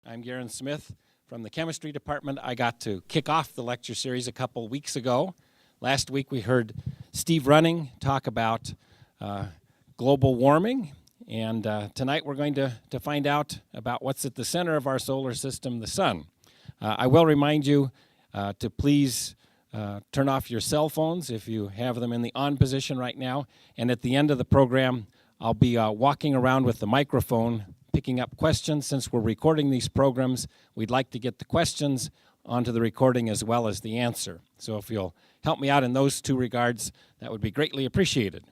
I'm Garen Smith from the chemistry department. I got to kick off the lecture series a couple weeks ago. Last week we heard Steve Running talk about global warming, and tonight we're going to find out about what's at the center of our solar system, the sun. I will remind you to please turn off your cell phones if you have them in the on position right now, and at the end of the program I'll be walking around with the microphone picking up questions. Since we're recording these programs, we'd like to get the questions onto the recording as well as the answer. So if you'll help me out in those two regards, that would be greatly appreciated.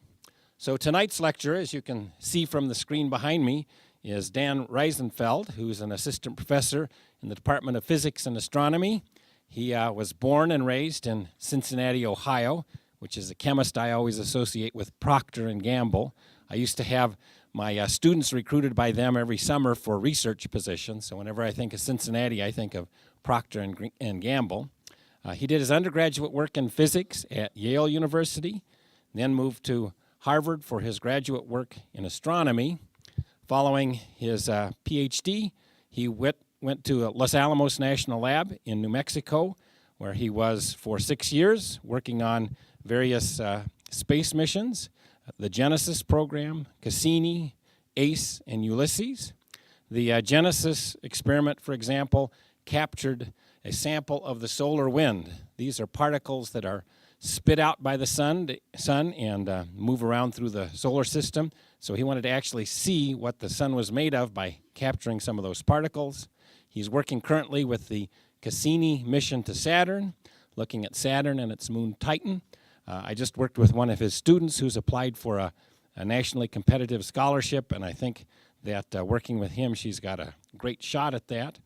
So tonight's lecturer, as you can see from the screen behind me, is Dan Reisenfeld, who's an assistant professor in the Department of Physics and Astronomy. He was born and raised in Cincinnati, Ohio, which is a chemist I always associate with Procter & Gamble. I used to have my students recruited by them every summer for research positions, so whenever I think of Cincinnati, I think of Procter & Gamble. He did his undergraduate work in physics at Yale University, then moved to Harvard for his graduate work in astronomy. Following his PhD, he went to Los Alamos National Lab in New Mexico, where he was for 6 years working on various space missions, the Genesis program, Cassini, ACE, and Ulysses. The Genesis experiment, for example, captured a sample of the solar wind. These are particles that are spit out by the sun and move around through the solar system. So he wanted to actually see what the sun was made of by capturing some of those particles. He's working currently with the Cassini mission to Saturn, looking at Saturn and its moon Titan. I just worked with one of his students who's applied for a nationally competitive scholarship, and I think that working with him, she's got a great shot at that.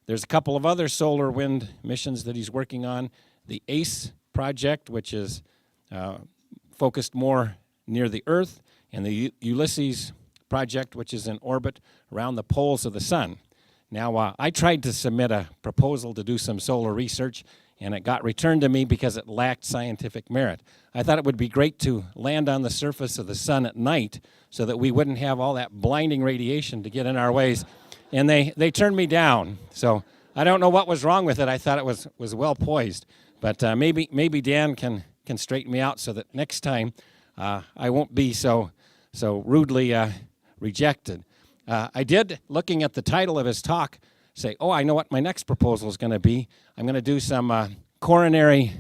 There's a couple of other solar wind missions that he's working on. The ACE project, which is focused more near the Earth, and the Ulysses project, which is in orbit around the poles of the sun. Now, I tried to submit a proposal to do some solar research, and it got returned to me because it lacked scientific merit. I thought it would be great to land on the surface of the sun at night so that we wouldn't have all that blinding radiation to get in our ways, and they turned me down. So I don't know what was wrong with it. I thought it was well poised, but maybe Dan can straighten me out so that next time I won't be so rudely rejected. I did, looking at the title of his talk, say, oh, I know what my next proposal is going to be. I'm going to do some coronary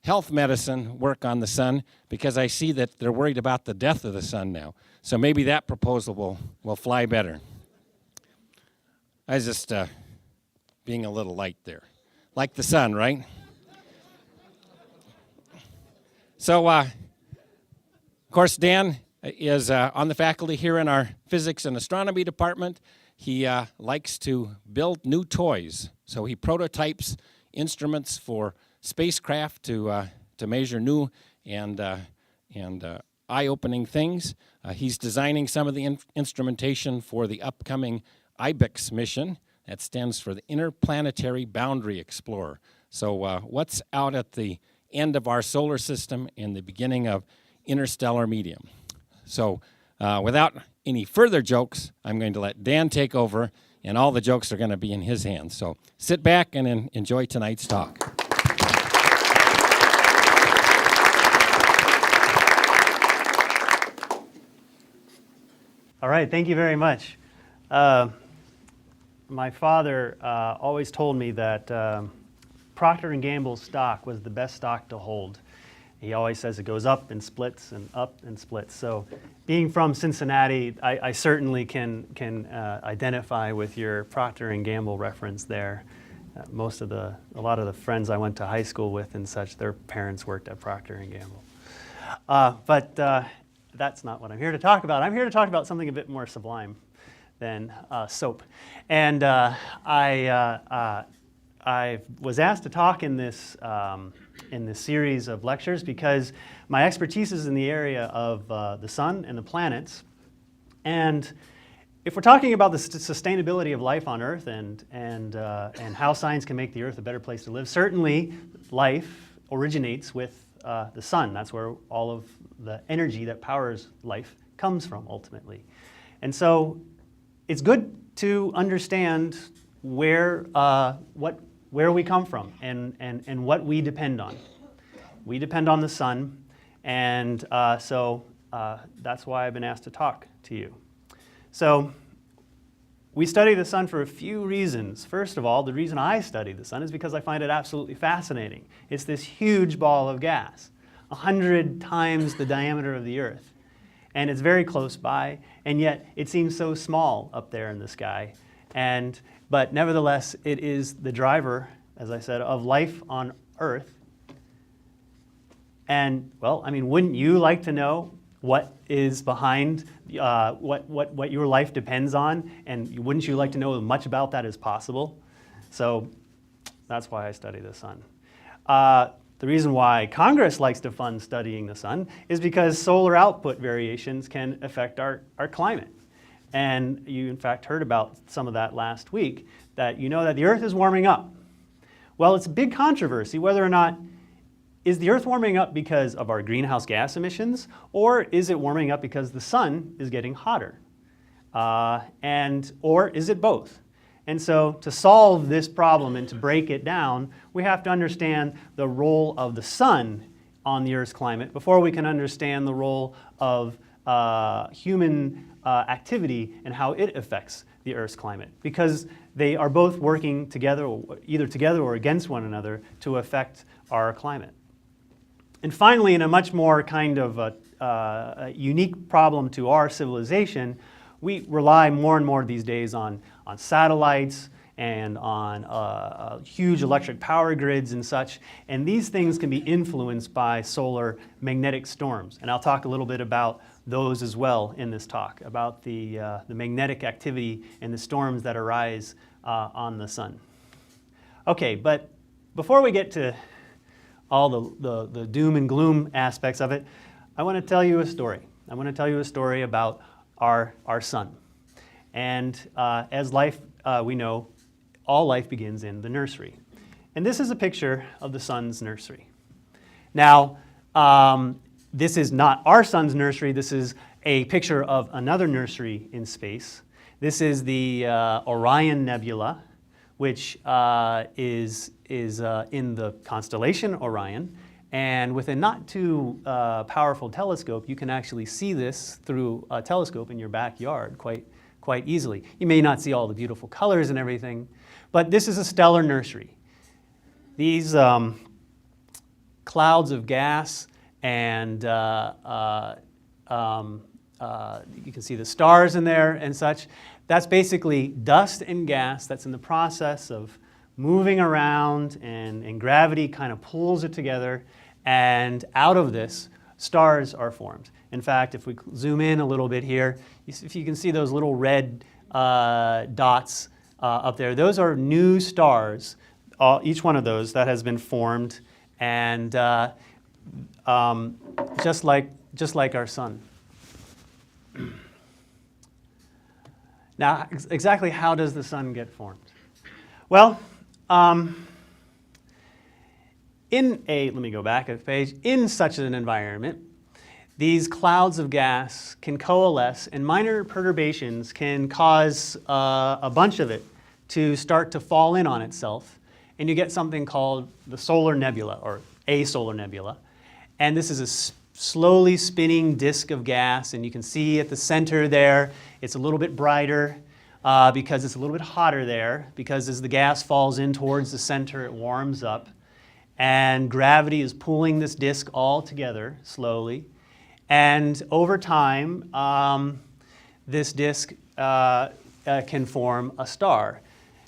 health medicine work on the sun because I see that they're worried about the death of the sun now. So maybe that proposal will fly better. I was just being a little light there. Like the sun, right? So, of course, Dan is on the faculty here in our physics and astronomy department. He likes to build new toys. So he prototypes instruments for spacecraft to measure new and eye-opening things. He's designing some of the instrumentation for the upcoming IBEX mission. That stands for the Interplanetary Boundary Explorer. So what's out at the end of our solar system and the beginning of interstellar medium. So without any further jokes, I'm going to let Dan take over, and all the jokes are going to be in his hands. So sit back and enjoy tonight's talk. All right, thank you very much. My father always told me that Procter & Gamble stock was the best stock to hold. He always says it goes up and splits and up and splits. So being from Cincinnati, I certainly can identify with your Procter & Gamble reference there. A lot of the friends I went to high school with and such, their parents worked at Procter & Gamble. But that's not what I'm here to talk about. I'm here to talk about something a bit more sublime. than soap. And I was asked to talk in this series of lectures because my expertise is in the area of the sun and the planets. And if we're talking about the sustainability of life on Earth and how science can make the Earth a better place to live, certainly life originates with the sun. That's where all of the energy that powers life comes from ultimately. And so it's good to understand where we come from and what we depend on. We depend on the sun, and so that's why I've been asked to talk to you. So we study the sun for a few reasons. First of all, the reason I study the sun is because I find it absolutely fascinating. It's this huge ball of gas, 100 times the diameter of the Earth. And it's very close by, and yet it seems so small up there in the sky. But nevertheless, it is the driver, as I said, of life on Earth. And, well, I mean, wouldn't you like to know what is behind what your life depends on? And wouldn't you like to know as much about that as possible? So that's why I study the sun. The reason why Congress likes to fund studying the sun is because solar output variations can affect our climate. And you, in fact, heard about some of that last week, that you know that the Earth is warming up. Well, it's a big controversy whether or not is the Earth warming up because of our greenhouse gas emissions, or is it warming up because the sun is getting hotter? Or is it both? And so to solve this problem and to break it down, we have to understand the role of the sun on the Earth's climate before we can understand the role of human activity and how it affects the Earth's climate. Because they are both working together, either together or against one another, to affect our climate. And finally, in a much more kind of a unique problem to our civilization, we rely more and more these days on satellites and on huge electric power grids and such. And these things can be influenced by solar magnetic storms. And I'll talk a little bit about those as well in this talk, about the magnetic activity and the storms that arise on the sun. Okay, but before we get to all the doom and gloom aspects of it, I want to tell you a story. I want to tell you a story about our sun. And as life, we know, all life begins in the nursery. And this is a picture of the sun's nursery. Now, this is not our sun's nursery. This is a picture of another nursery in space. This is the Orion Nebula, which is in the constellation Orion. And with a not too powerful telescope, you can actually see this through a telescope in your backyard quite easily. You may not see all the beautiful colors and everything, but this is a stellar nursery. These clouds of gas and you can see the stars in there and such. That's basically dust and gas that's in the process of moving around, and gravity kind of pulls it together, and out of this, stars are formed. In fact, if we zoom in a little bit here, if you can see those little red dots up there, those are new stars, each one of those that has been formed, and just like our sun. Now, exactly how does the sun get formed? Well, let me go back a page. In such an environment, these clouds of gas can coalesce, and minor perturbations can cause a bunch of it to start to fall in on itself, and you get something called the solar nebula, or a solar nebula. And this is a slowly spinning disk of gas, and you can see at the center there, it's a little bit brighter because it's a little bit hotter there, because as the gas falls in towards the center, it warms up. And gravity is pulling this disk all together slowly. And over time, this disk can form a star.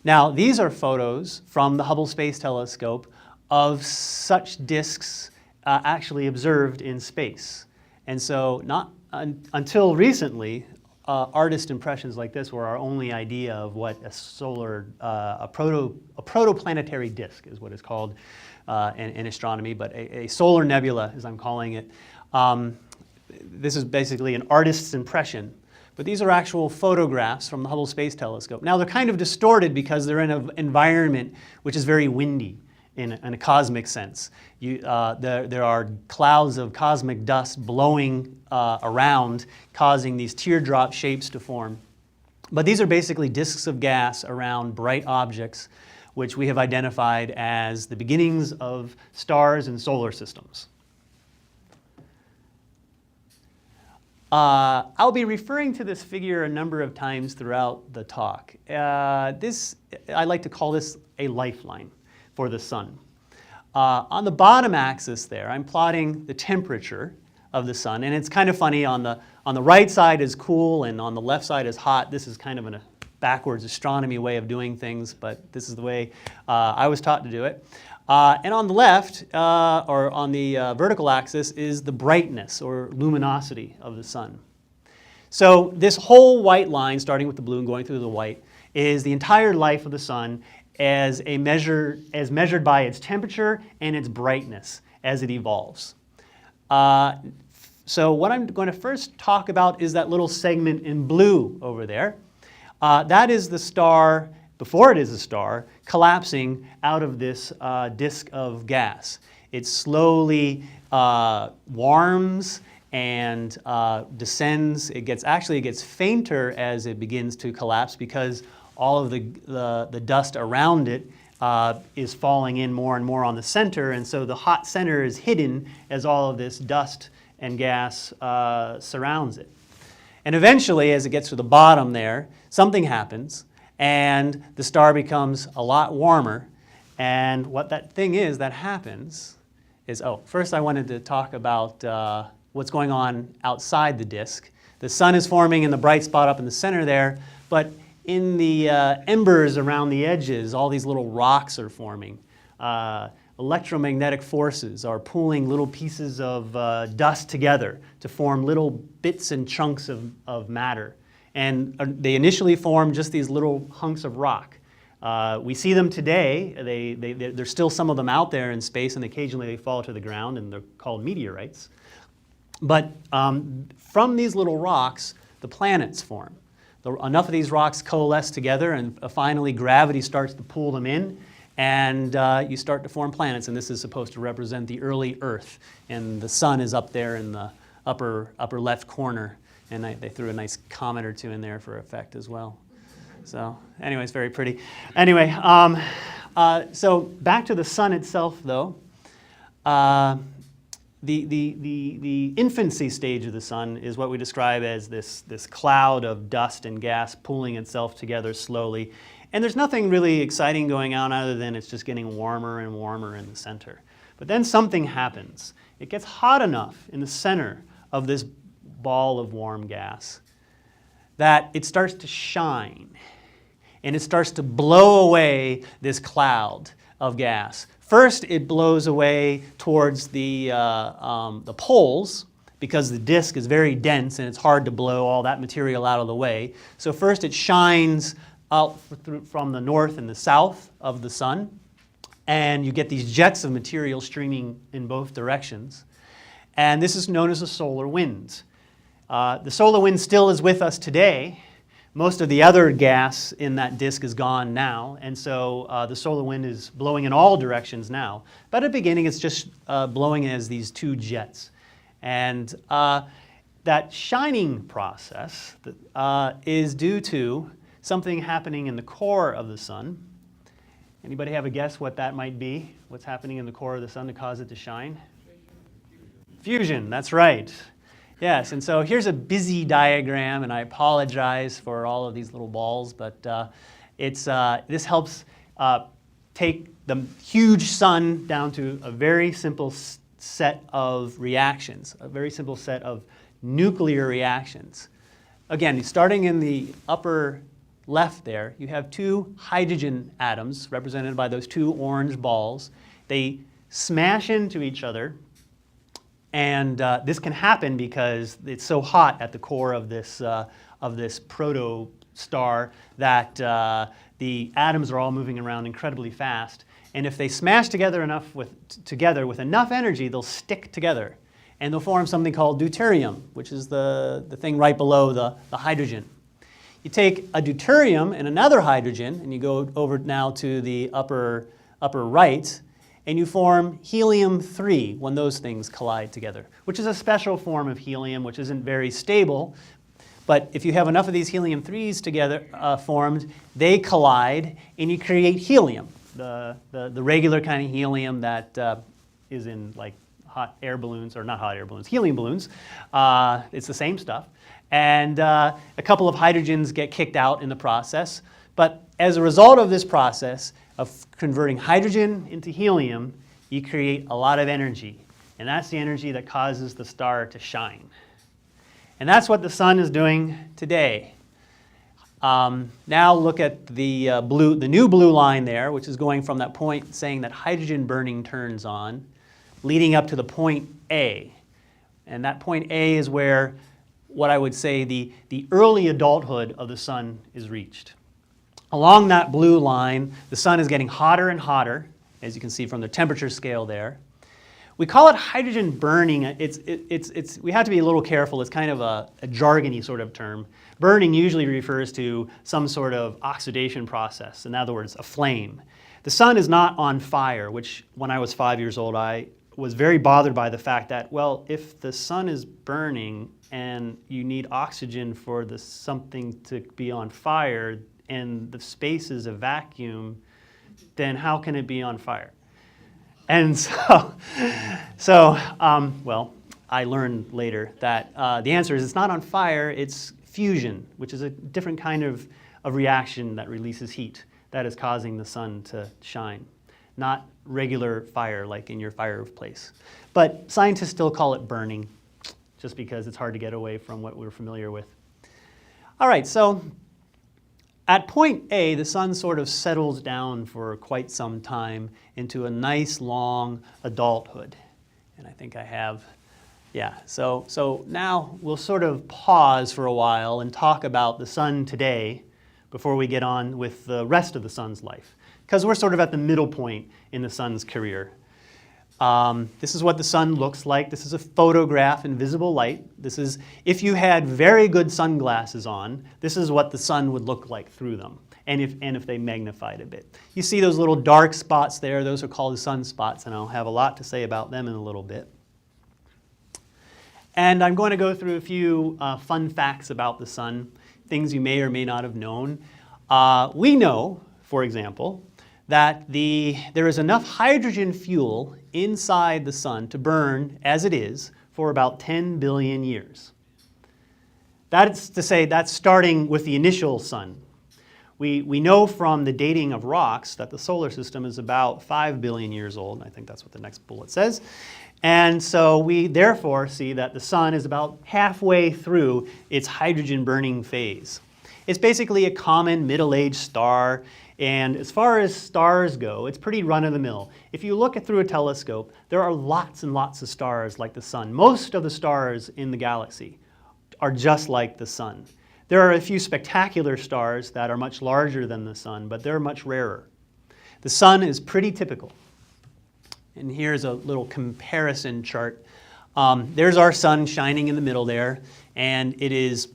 Now, these are photos from the Hubble Space Telescope of such disks actually observed in space. And so not until recently, artist impressions like this were our only idea of what a solar, a protoplanetary disk is what it's called in astronomy, but a solar nebula, as I'm calling it. This is basically an artist's impression. But these are actual photographs from the Hubble Space Telescope. Now, they're kind of distorted because they're in an environment which is very windy in a cosmic sense. There are clouds of cosmic dust blowing around, causing these teardrop shapes to form. But these are basically disks of gas around bright objects, which we have identified as the beginnings of stars and solar systems. I'll be referring to this figure a number of times throughout the talk. I like to call this a lifeline for the sun. On the bottom axis there, I'm plotting the temperature of the sun, and it's kind of funny. On the right side is cool, and on the left side is hot. This is kind of a backwards astronomy way of doing things, but this is the way I was taught to do it. And on the left, or on the vertical axis, is the brightness or luminosity of the sun. So this whole white line, starting with the blue and going through the white, is the entire life of the sun as measured by its temperature and its brightness as it evolves. So what I'm going to first talk about is that little segment in blue over there. That is the star, before it is a star, collapsing out of this disk of gas. It slowly warms and descends. It gets fainter as it begins to collapse because all of the dust around it is falling in more and more on the center, and so the hot center is hidden as all of this dust and gas surrounds it. And eventually, as it gets to the bottom there, something happens, and the star becomes a lot warmer. And what that thing is that happens is, first I wanted to talk about what's going on outside the disk. The sun is forming in the bright spot up in the center there, but in the embers around the edges, all these little rocks are forming. Electromagnetic forces are pulling little pieces of dust together to form little bits and chunks of matter. And they initially form just these little hunks of rock. We see them today. There's still some of them out there in space, and occasionally they fall to the ground, and they're called meteorites. But from these little rocks, the planets form. Enough of these rocks coalesce together, and finally gravity starts to pull them in, and you start to form planets. And this is supposed to represent the early Earth, and the sun is up there in the upper left corner. And they threw a nice comet or two in there for effect as well. So anyway, it's very pretty. Anyway, so back to the sun itself, though. The infancy stage of the sun is what we describe as this cloud of dust and gas pulling itself together slowly. And there's nothing really exciting going on other than it's just getting warmer and warmer in the center. But then something happens. It gets hot enough in the center of this ball of warm gas that it starts to shine, and it starts to blow away this cloud of gas. First, it blows away towards the poles because the disk is very dense and it's hard to blow all that material out of the way. So first it shines out from the north and the south of the sun, and you get these jets of material streaming in both directions. And this is known as the solar winds. The solar wind still is with us today. Most of the other gas in that disk is gone now, and so the solar wind is blowing in all directions now. But at the beginning, it's just blowing as these two jets. And that shining process is due to something happening in the core of the sun. Anybody have a guess what that might be? What's happening in the core of the sun to cause it to shine? Fusion, that's right. Yes, and so here's a busy diagram, and I apologize for all of these little balls, but this helps take the huge sun down to a very simple set of reactions, a very simple set of nuclear reactions. Again, starting in the upper left there, you have two hydrogen atoms represented by those two orange balls. They smash into each other. And this can happen because it's so hot at the core of this of this proto-star that the atoms are all moving around incredibly fast. And if they smash together with enough energy, they'll stick together. And they'll form something called deuterium, which is the thing right below the hydrogen. You take a deuterium and another hydrogen, and you go over now to the upper right, and you form helium-3 when those things collide together, which is a special form of helium, which isn't very stable. But if you have enough of these helium-3s together formed, they collide, and you create helium, the regular kind of helium that is in like hot air balloons, or not hot air balloons, helium balloons. It's the same stuff. And a couple of hydrogens get kicked out in the process. But as a result of this process of converting hydrogen into helium, you create a lot of energy. And that's the energy that causes the star to shine. And that's what the sun is doing today. Now look at the new blue line there, which is going from that point saying that hydrogen burning turns on, leading up to the point A. And that point A is where what I would say the early adulthood of the sun is reached. Along that blue line, the sun is getting hotter and hotter, as you can see from the temperature scale there. We call it hydrogen burning. We have to be a little careful. It's kind of a jargony sort of term. Burning usually refers to some sort of oxidation process, in other words, a flame. The sun is not on fire, which when I was 5 years old, I was very bothered by the fact that, well, if the sun is burning and you need oxygen for something to be on fire and the space is a vacuum, then how can it be on fire? And well, I learned later that the answer is it's not on fire, it's fusion, which is a different kind of reaction that releases heat that is causing the sun to shine. Not regular fire like in your fireplace. But scientists still call it burning, just because it's hard to get away from what we're familiar with. All right, so at point A, the sun sort of settles down for quite some time into a nice long adulthood. And I think I have, yeah. So now we'll sort of pause for a while and talk about the sun today before we get on with the rest of the sun's life, because we're sort of at the middle point in the sun's career. This is what the sun looks like. This is a photograph in visible light. This is, if you had very good sunglasses on, this is what the sun would look like through them, and if they magnified a bit. You see those little dark spots there, those are called sunspots, and I'll have a lot to say about them in a little bit. And I'm going to go through a few fun facts about the sun, things you may or may not have known. We know, for example, that there is enough hydrogen fuel inside the sun to burn as it is for about 10 billion years. That's to say, that's starting with the initial sun. We know from the dating of rocks that the solar system is about 5 billion years old. I think that's what the next bullet says. And so we therefore see that the sun is about halfway through its hydrogen burning phase. It's basically a common middle-aged star. And as far as stars go, it's pretty run-of-the-mill. If you look through a telescope, there are lots and lots of stars like the sun. Most of the stars in the galaxy are just like the sun. There are a few spectacular stars that are much larger than the sun, but they're much rarer. The sun is pretty typical. And here's a little comparison chart. There's our sun shining in the middle there, and it is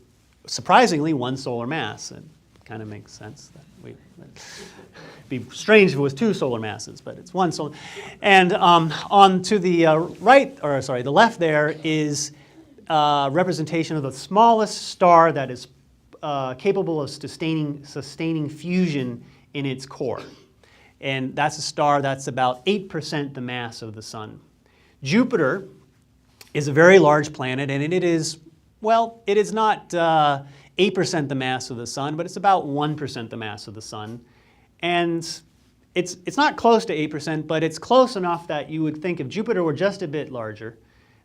surprisingly one solar mass. It kind of makes sense. It'd be strange if it was two solar masses, but it's one solar. And on to the the left there is representation of the smallest star that is capable of sustaining fusion in its core. And that's a star that's about 8% the mass of the sun. Jupiter is a very large planet, and it is not 8% the mass of the sun, but it's about 1% the mass of the sun. And it's not close to 8%, but it's close enough that you would think if Jupiter were just a bit larger,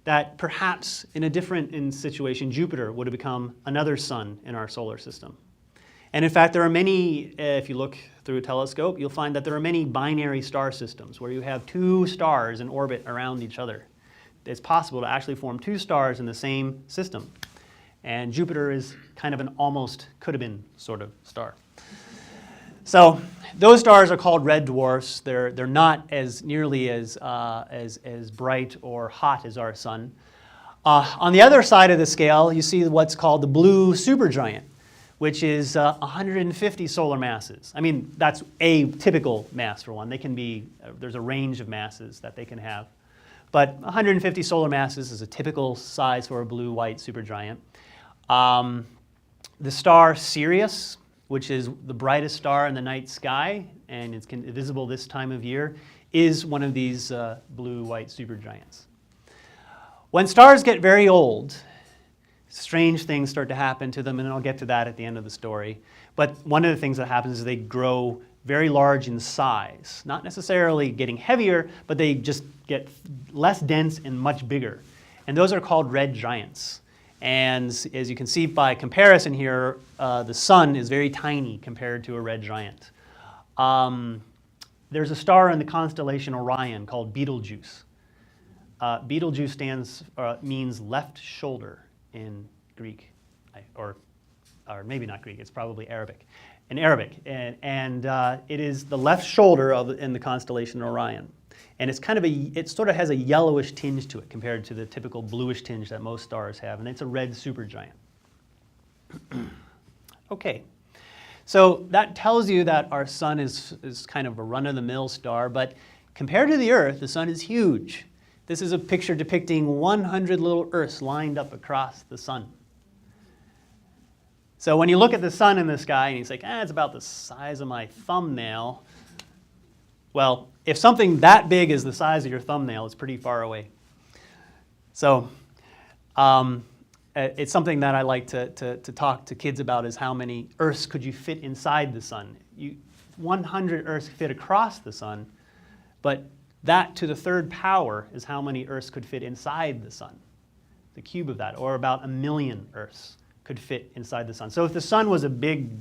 that perhaps in a different situation, Jupiter would have become another sun in our solar system. And in fact, there are many, if you look through a telescope, you'll find that there are many binary star systems where you have two stars in orbit around each other. It's possible to actually form two stars in the same system. And Jupiter is kind of an almost could have been sort of star. So those stars are called red dwarfs. They're not as nearly as bright or hot as our sun. On the other side of the scale, you see what's called the blue supergiant, which is 150 solar masses. I mean, that's a typical mass for one. They can be, there's a range of masses that they can have. But 150 solar masses is a typical size for a blue-white supergiant. The star Sirius, which is the brightest star in the night sky, and it's visible this time of year, is one of these blue-white supergiants. When stars get very old, strange things start to happen to them, and I'll get to that at the end of the story. But one of the things that happens is they grow very large in size. Not necessarily getting heavier, but they just get less dense and much bigger. And those are called red giants. And as you can see by comparison here, the sun is very tiny compared to a red giant. There's a star in the constellation Orion called Betelgeuse. Betelgeuse means left shoulder in Greek, or maybe not Greek, it's probably Arabic. In Arabic, and it is the left shoulder in the constellation Orion. And it's kind of it sort of has a yellowish tinge to it compared to the typical bluish tinge that most stars have, and it's a red supergiant. Okay, so that tells you that our sun is kind of a run-of-the-mill star, but compared to the Earth, the sun is huge. This is a picture depicting 100 little Earths lined up across the sun. So when you look at the sun in the sky and you say, it's about the size of my thumbnail, well, if something that big is the size of your thumbnail, it's pretty far away. So it's something that I like to talk to kids about, is how many Earths could you fit inside the sun. 100 Earths fit across the sun, but that to the third power is how many Earths could fit inside the sun, the cube of that, or about 1 million Earths could fit inside the sun. So if the sun was a big,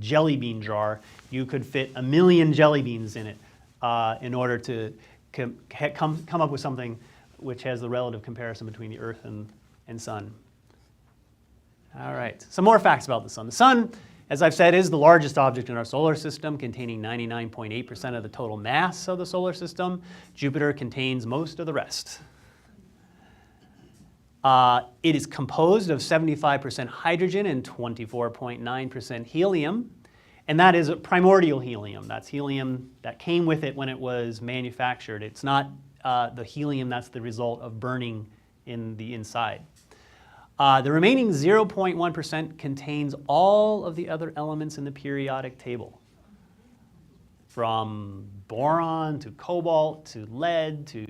jelly bean jar, you could fit 1 million jelly beans in it in order to come up with something which has the relative comparison between the Earth and sun. All right, some more facts about the sun. The sun, as I've said, is the largest object in our solar system, containing 99.8% of the total mass of the solar system. Jupiter contains most of the rest. It is composed of 75% hydrogen and 24.9% helium, and that is primordial helium. That's helium that came with it when it was manufactured. It's not the helium that's the result of burning in the inside. The remaining 0.1% contains all of the other elements in the periodic table, from boron to cobalt to lead to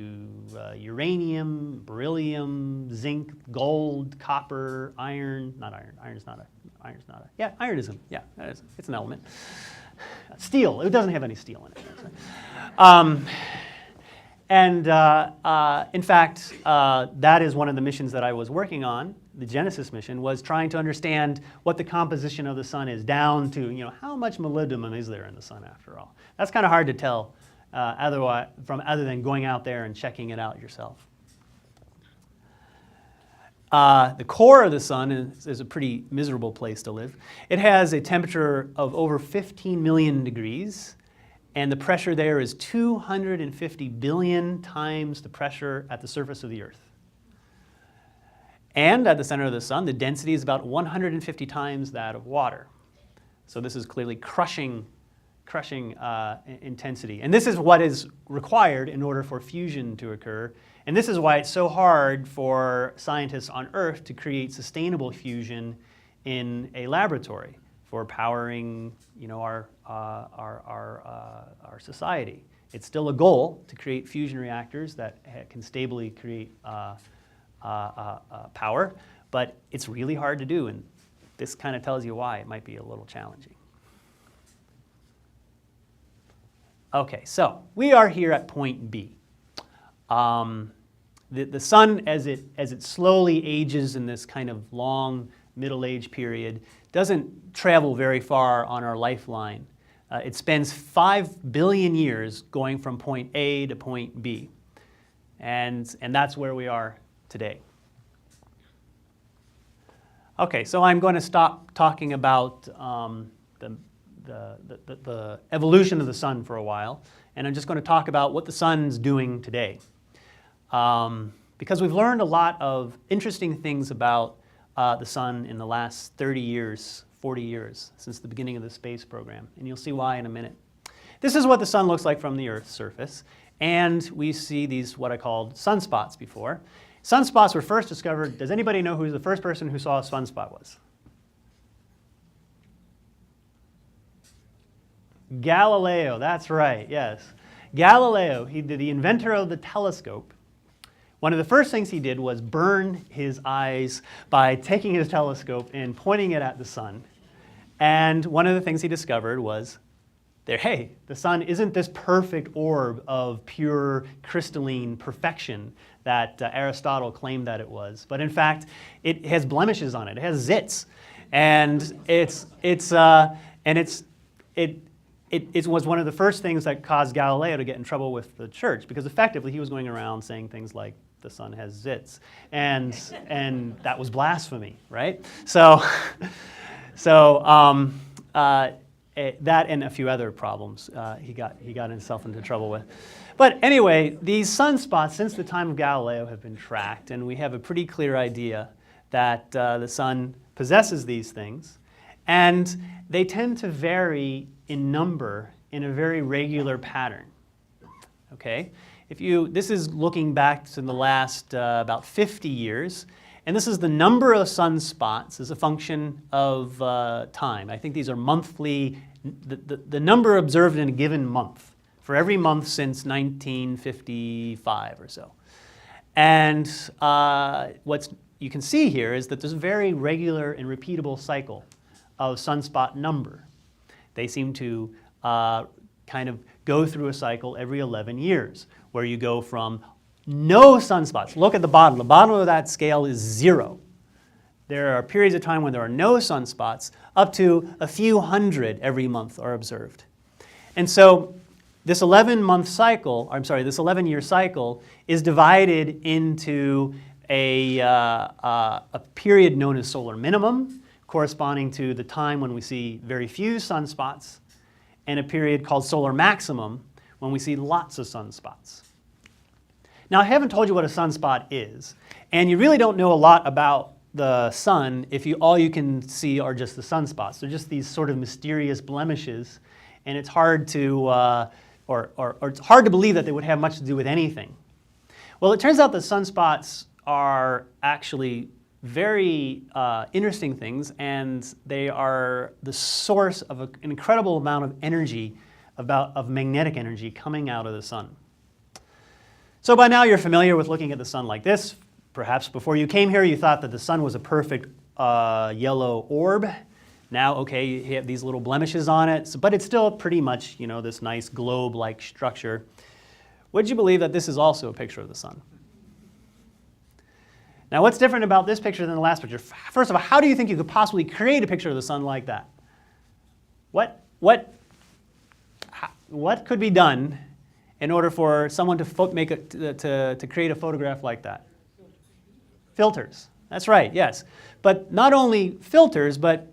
uranium, beryllium, zinc, gold, copper, iron. Not iron. Iron's not a. Yeah, iron is it's an element. Steel. It doesn't have any steel in it. In fact, that is one of the missions that I was working on. The Genesis mission was trying to understand what the composition of the sun is, down to how much molybdenum is there in the sun after all. That's kind of hard to tell other than going out there and checking it out yourself. The core of the sun is a pretty miserable place to live. It has a temperature of over 15 million degrees, and the pressure there is 250 billion times the pressure at the surface of the Earth. And at the center of the sun, the density is about 150 times that of water. So this is clearly crushing intensity. And this is what is required in order for fusion to occur. And this is why it's so hard for scientists on Earth to create sustainable fusion in a laboratory for powering our society. It's still a goal to create fusion reactors that can stably create power, but it's really hard to do, and this kind of tells you why it might be a little challenging. Okay, so we are here at point B. The sun, as it slowly ages in this kind of long middle age period, doesn't travel very far on our lifeline. It spends 5 billion years going from point A to point B, and that's where we are today. Okay, so I'm going to stop talking about the evolution of the sun for a while, and I'm just going to talk about what the sun's doing today. Because we've learned a lot of interesting things about the sun in the last 30 years, 40 years, since the beginning of the space program, and you'll see why in a minute. This is what the sun looks like from the Earth's surface, and we see these, what I called sunspots before. Sunspots were first discovered. Does anybody know who the first person who saw a sunspot was? Galileo, that's right, yes. Galileo, the inventor of the telescope. One of the first things he did was burn his eyes by taking his telescope and pointing it at the sun. And one of the things he discovered was hey, the sun isn't this perfect orb of pure crystalline perfection that Aristotle claimed that it was. But in fact, it has blemishes on it. It has zits. And it was one of the first things that caused Galileo to get in trouble with the church, because effectively he was going around saying things like, the sun has zits. And that was blasphemy, right? That and a few other problems he got himself into trouble with. But anyway, these sunspots since the time of Galileo have been tracked, and we have a pretty clear idea that the sun possesses these things, and they tend to vary in number in a very regular pattern. Okay? This is looking back to the last about 50 years, and this is the number of sunspots as a function of time. I think these are monthly, the number observed in a given month, for every month since 1955 or so. And what you can see here is that there's a very regular and repeatable cycle of sunspot number. They seem to kind of go through a cycle every 11 years, where you go from no sunspots. Look at the bottom. The bottom of that scale is 0. There are periods of time when there are no sunspots, up to a few hundred every month are observed. And so this 11-year cycle is divided into a period known as solar minimum, corresponding to the time when we see very few sunspots, and a period called solar maximum, when we see lots of sunspots. Now, I haven't told you what a sunspot is, and you really don't know a lot about the sun if all you can see are just the sunspots. They're just these sort of mysterious blemishes, and it's hard to, or it's hard to believe that they would have much to do with anything. Well, it turns out that sunspots are actually very interesting things, and they are the source of an incredible amount of energy, of magnetic energy coming out of the sun. So by now you're familiar with looking at the sun like this. Perhaps before you came here you thought that the sun was a perfect yellow orb. Now, okay, you have these little blemishes on it, but it's still pretty much, this nice globe-like structure. Would you believe that this is also a picture of the sun? Now, what's different about this picture than the last picture? First of all, how do you think you could possibly create a picture of the sun like that? What could be done in order for someone to create a photograph like that? Filters. That's right, yes. But not only filters, but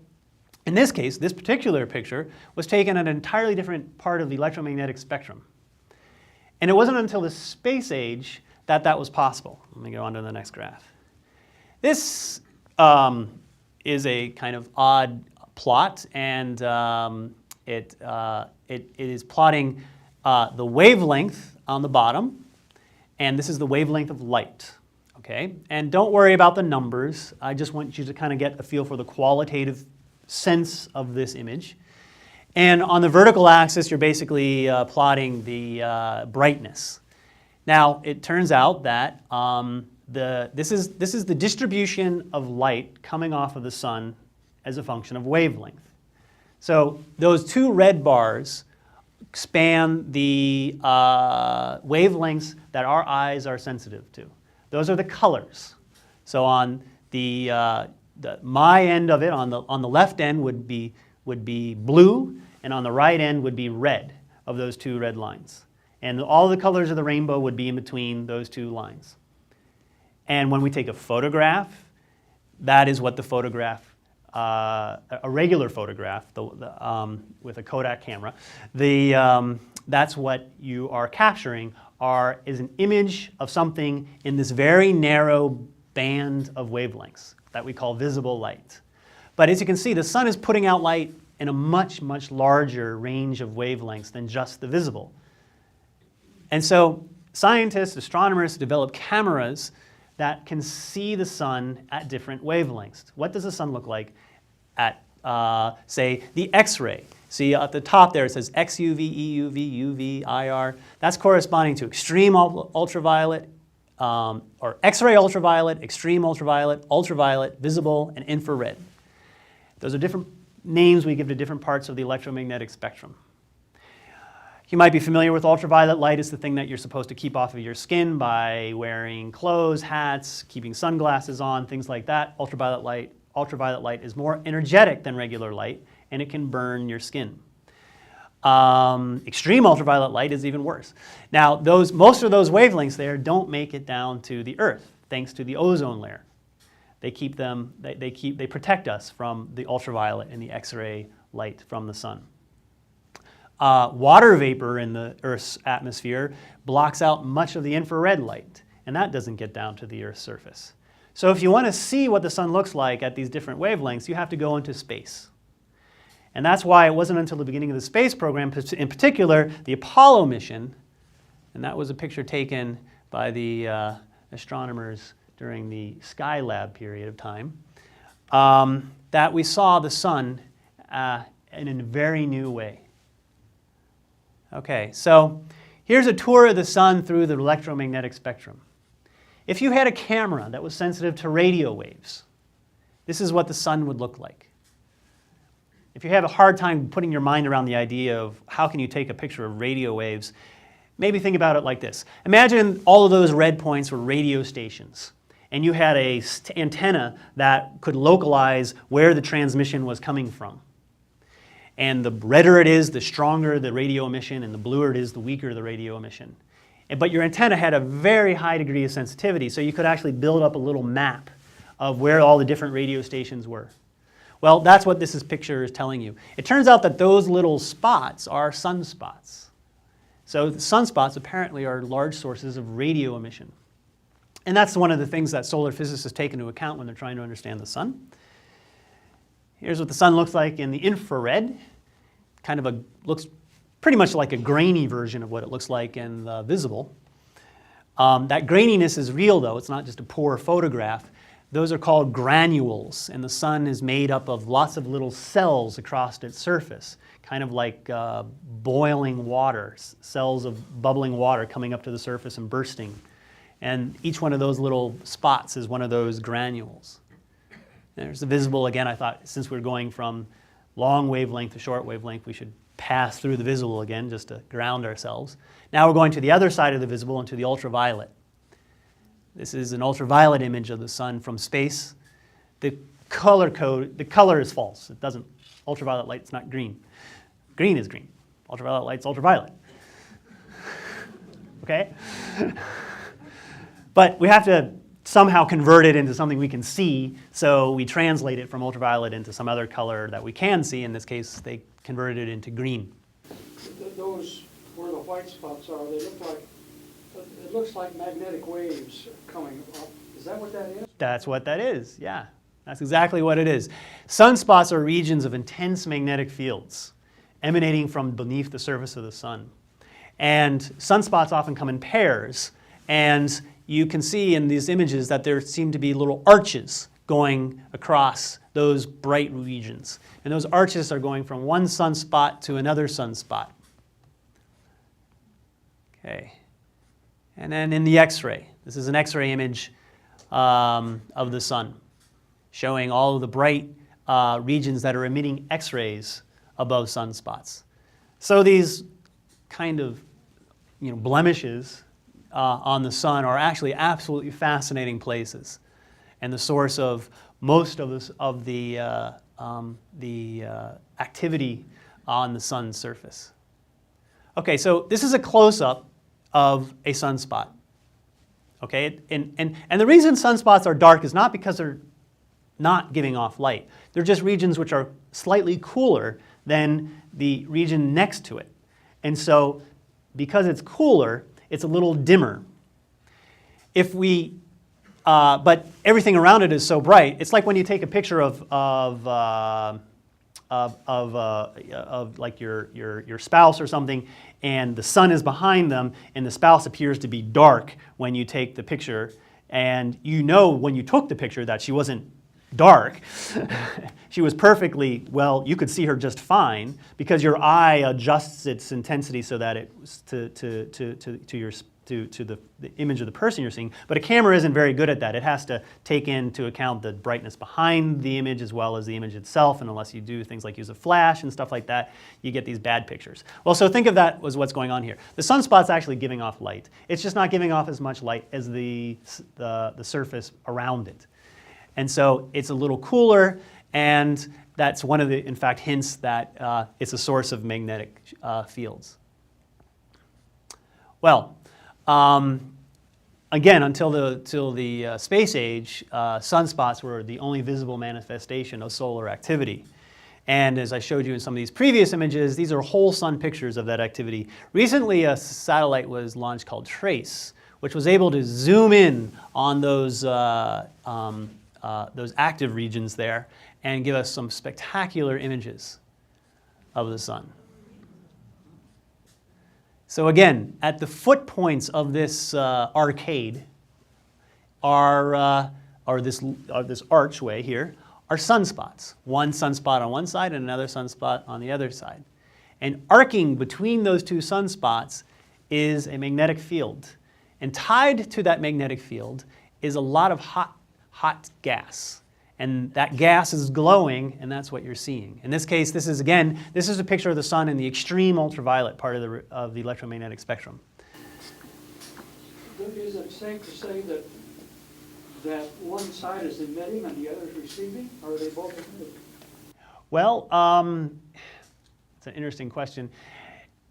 in this case, this particular picture was taken at an entirely different part of the electromagnetic spectrum. And it wasn't until the space age that that was possible. Let me go on to the next graph. This is a kind of odd plot, and it is plotting the wavelength on the bottom, and this is the wavelength of light. Okay? And don't worry about the numbers. I just want you to kind of get a feel for the qualitative sense of this image. And on the vertical axis, you're basically plotting the brightness. Now, it turns out that this is the distribution of light coming off of the sun as a function of wavelength. So those two red bars span the wavelengths that our eyes are sensitive to. Those are the colors. So on my end of it, on the left end would be blue, and on the right end would be red of those two red lines. And all the colors of the rainbow would be in between those two lines. And when we take a photograph, that is what the photograph, a regular photograph with a Kodak camera, that's what you are capturing is an image of something in this very narrow band of wavelengths that we call visible light. But as you can see, the sun is putting out light in a much, much larger range of wavelengths than just the visible. And so scientists, astronomers develop cameras that can see the sun at different wavelengths. What does the sun look like at, say, the X-ray? See at the top there it says XUV, EUV, UV, IR. That's corresponding to extreme ultraviolet, or X-ray ultraviolet, extreme ultraviolet, ultraviolet, visible, and infrared. Those are different names we give to different parts of the electromagnetic spectrum. You might be familiar with ultraviolet light. It's the thing that you're supposed to keep off of your skin by wearing clothes, hats, keeping sunglasses on, things like that. Ultraviolet light is more energetic than regular light, and it can burn your skin. Extreme ultraviolet light is even worse. Now, most of those wavelengths there don't make it down to the Earth, thanks to the ozone layer. They protect us from the ultraviolet and the X-ray light from the sun. Water vapor in the Earth's atmosphere blocks out much of the infrared light, and that doesn't get down to the Earth's surface. So if you want to see what the sun looks like at these different wavelengths, you have to go into space. And that's why it wasn't until the beginning of the space program, in particular the Apollo mission, and that was a picture taken by the astronomers during the Skylab period of time, that we saw the sun in a very new way. Okay, so here's a tour of the sun through the electromagnetic spectrum. If you had a camera that was sensitive to radio waves, this is what the sun would look like. If you have a hard time putting your mind around the idea of how can you take a picture of radio waves, maybe think about it like this. Imagine all of those red points were radio stations, and you had an antenna that could localize where the transmission was coming from. And the redder it is, the stronger the radio emission, and the bluer it is, the weaker the radio emission. But your antenna had a very high degree of sensitivity, so you could actually build up a little map of where all the different radio stations were. Well, that's what this picture is telling you. It turns out that those little spots are sunspots. So the sunspots apparently are large sources of radio emission. And that's one of the things that solar physicists take into account when they're trying to understand the sun. Here's what the sun looks like in the infrared. Looks pretty much like a grainy version of what it looks like in the visible. That graininess is real, though. It's not just a poor photograph. Those are called granules, and the sun is made up of lots of little cells across its surface, kind of like boiling water, cells of bubbling water coming up to the surface and bursting. And each one of those little spots is one of those granules. There's the visible. Again, I thought since we're going from long wavelength to short wavelength, we should pass through the visible again just to ground ourselves. Now we're going to the other side of the visible, into the ultraviolet. This is an ultraviolet image of the sun from space. The color is false. It doesn't, ultraviolet light's not green. Green is green. Ultraviolet light's ultraviolet. Okay? But we have to somehow convert it into something we can see, so we translate it from ultraviolet into some other color that we can see. In this case, they converted it into green. Those where the white spots are, they look like, it looks like magnetic waves coming up. Is that what that is? That's what that is, yeah. That's exactly what it is. Sunspots are regions of intense magnetic fields emanating from beneath the surface of the sun. And sunspots often come in pairs, and you can see in these images that there seem to be little arches going across those bright regions. And those arches are going from one sunspot to another sunspot. Okay. And then in the X-ray, this is an X-ray image of the sun, showing all of the bright regions that are emitting X-rays above sunspots. So these kind of blemishes on the sun are actually absolutely fascinating places, and the source of most of the activity on the sun's surface. Okay, so this is a close-up of a sunspot. Okay, and the reason sunspots are dark is not because they're not giving off light. They're just regions which are slightly cooler than the region next to it. And so because it's cooler, it's a little dimmer. If we, but everything around it is so bright, it's like when you take a picture of like your spouse or something, and the sun is behind them, and the spouse appears to be dark when you take the picture, and you know when you took the picture that she wasn't dark. She was perfectly, well, you could see her just fine because your eye adjusts its intensity so that it to the image of the person you're seeing. But a camera isn't very good at that. It has to take into account the brightness behind the image as well as the image itself, and unless you do things like use a flash and stuff like that, you get these bad pictures. Well, so think of that as what's going on here. The sunspot's actually giving off light. It's just not giving off as much light as the surface around it. And so it's a little cooler, and that's one of the, in fact, hints that it's a source of magnetic fields. Well, again, until the space age, sunspots were the only visible manifestation of solar activity. And as I showed you in some of these previous images, these are whole sun pictures of that activity. Recently, a satellite was launched called TRACE, which was able to zoom in on those active regions there and give us some spectacular images of the sun. So again, at the foot points of this arcade this archway here are sunspots. One sunspot on one side and another sunspot on the other side. And arcing between those two sunspots is a magnetic field. And tied to that magnetic field is a lot of hot gas. And that gas is glowing, and that's what you're seeing. In this case, this is a picture of the sun in the extreme ultraviolet part of the electromagnetic spectrum. Is it safe to say that one side is emitting and the other is receiving, or are they both emitting? Well, it's an interesting question.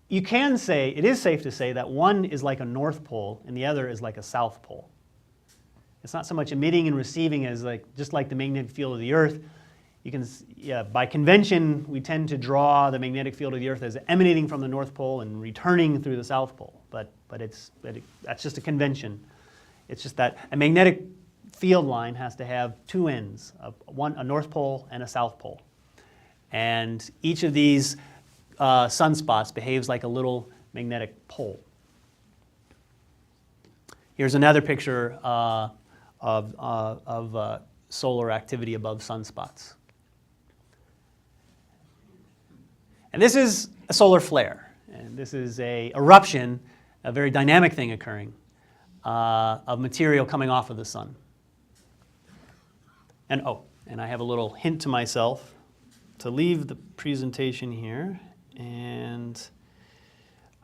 You can say, it is safe to say that one is like a North Pole and the other is like a South Pole. It's not so much emitting and receiving as just like the magnetic field of the Earth. You can, by convention, we tend to draw the magnetic field of the Earth as emanating from the North Pole and returning through the South Pole. But that's just a convention. It's just that a magnetic field line has to have two ends, a North Pole and a South Pole. And each of these sunspots behaves like a little magnetic pole. Here's another picture of solar activity above sunspots. And this is a solar flare. And this is an eruption, a very dynamic thing occurring, of material coming off of the sun. And I have a little hint to myself to leave the presentation here.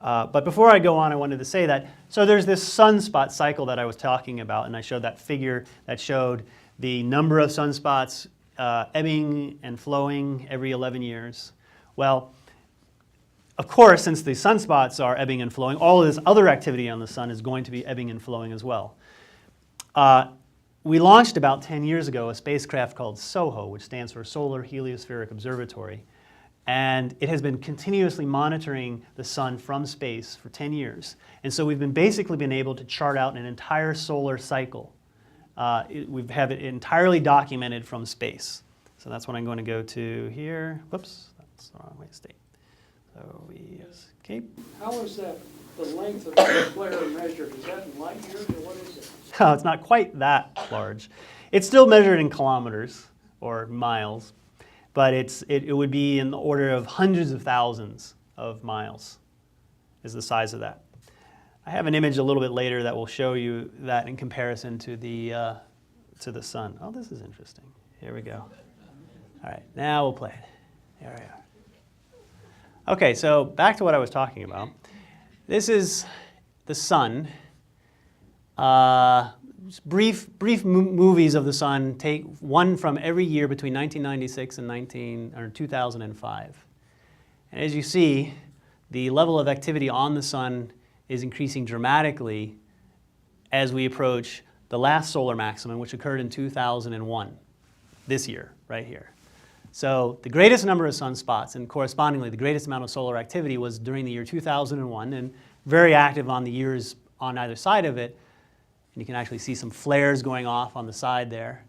But before I go on, I wanted to say that, so there's this sunspot cycle that I was talking about, and I showed that figure that showed the number of sunspots ebbing and flowing every 11 years. Well, of course, since the sunspots are ebbing and flowing, all of this other activity on the sun is going to be ebbing and flowing as well. We launched about 10 years ago a spacecraft called SOHO, which stands for Solar Heliospheric Observatory. And it has been continuously monitoring the sun from space for 10 years. And so we've basically been able to chart out an entire solar cycle. We have it entirely documented from space. So that's what I'm going to go to here. Whoops, that's the wrong way to state. So we escape. How is that, the length of the flare measured? Is that in light years or what is it? Oh, it's not quite that large. It's still measured in kilometers or miles. But it would be in the order of hundreds of thousands of miles is the size of that. I have an image a little bit later that will show you that in comparison to the sun. Oh, this is interesting. Here we go. All right, now we'll play it. There we are. Okay, so back to what I was talking about. This is the sun. Brief movies of the sun, take one from every year between 1996 and 2005. And as you see, the level of activity on the sun is increasing dramatically as we approach the last solar maximum, which occurred in 2001. this year, right here. So the greatest number of sunspots and correspondingly the greatest amount of solar activity was during the year 2001 and very active on the years on either side of it. And you can actually see some flares going off on the side there.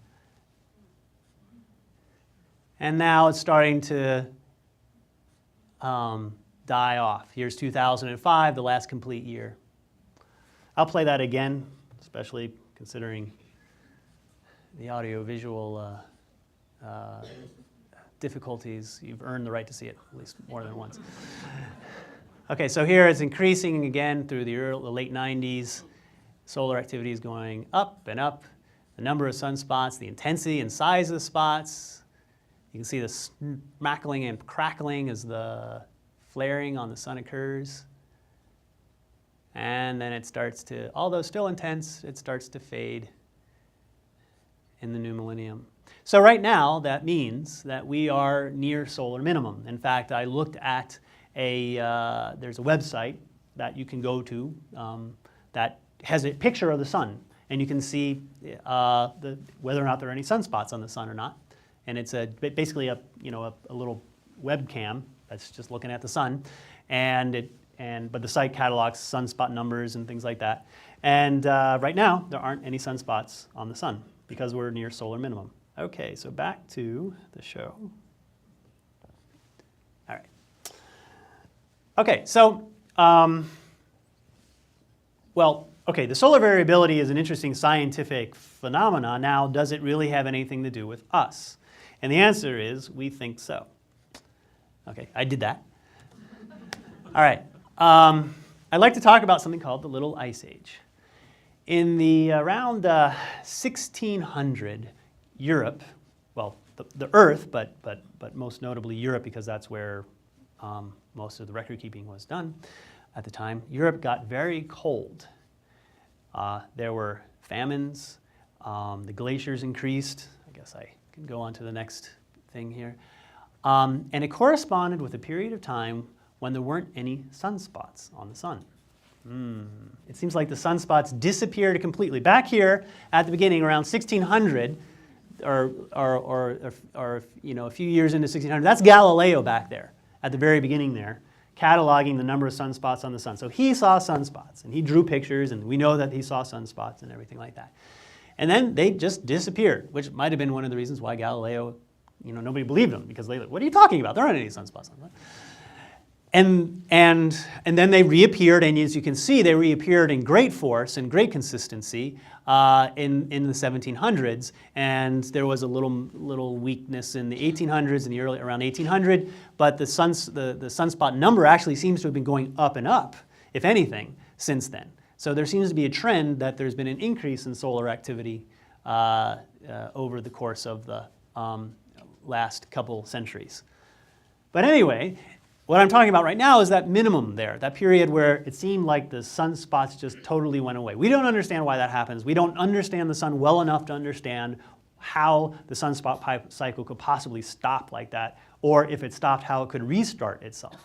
And now it's starting to die off. Here's 2005, the last complete year. I'll play that again, especially considering the audio-visual difficulties. You've earned the right to see it at least more than once. Okay, so here it's increasing again through the late 90s. Solar activity is going up and up. The number of sunspots, the intensity and size of the spots. You can see the smackling and crackling as the flaring on the sun occurs. And then it starts to, although still intense, it starts to fade in the new millennium. So right now, that means that we are near solar minimum. In fact, I looked at there's a website that you can go to that has a picture of the sun. And you can see whether or not there are any sunspots on the sun or not. And it's basically a little webcam that's just looking at the sun. But the site catalogs sunspot numbers and things like that. And right now, there aren't any sunspots on the sun because we're near solar minimum. Okay, so back to the show. All right. Okay, so, the solar variability is an interesting scientific phenomenon. Now, does it really have anything to do with us? And the answer is, we think so. Okay, I did that. All right. I'd like to talk about something called the Little Ice Age. In the around 1600, Europe, well, the Earth, but most notably Europe, because that's where most of the record keeping was done at the time, Europe got very cold. There were famines, the glaciers increased. I guess I can go on to the next thing here. And it corresponded with a period of time when there weren't any sunspots on the sun. It seems like the sunspots disappeared completely. Back here at the beginning, around 1600, or a few years into 1600, that's Galileo back there at the very beginning there, cataloging the number of sunspots on the sun. So he saw sunspots, and he drew pictures, and we know that he saw sunspots and everything like that. And then they just disappeared, which might have been one of the reasons why Galileo, nobody believed him, because they, what are you talking about? There aren't any sunspots on the sun. And then they reappeared, and as you can see, they reappeared in great force and great consistency in the 1700s. And there was a little weakness in the 1800s, in the early around 1800. But the sunspot number actually seems to have been going up and up, if anything, since then. So there seems to be a trend that there's been an increase in solar activity over the course of the last couple centuries. But anyway, what I'm talking about right now is that minimum there, that period where it seemed like the sunspots just totally went away. We don't understand why that happens. We don't understand the sun well enough to understand how the sunspot cycle could possibly stop like that, or if it stopped, how it could restart itself.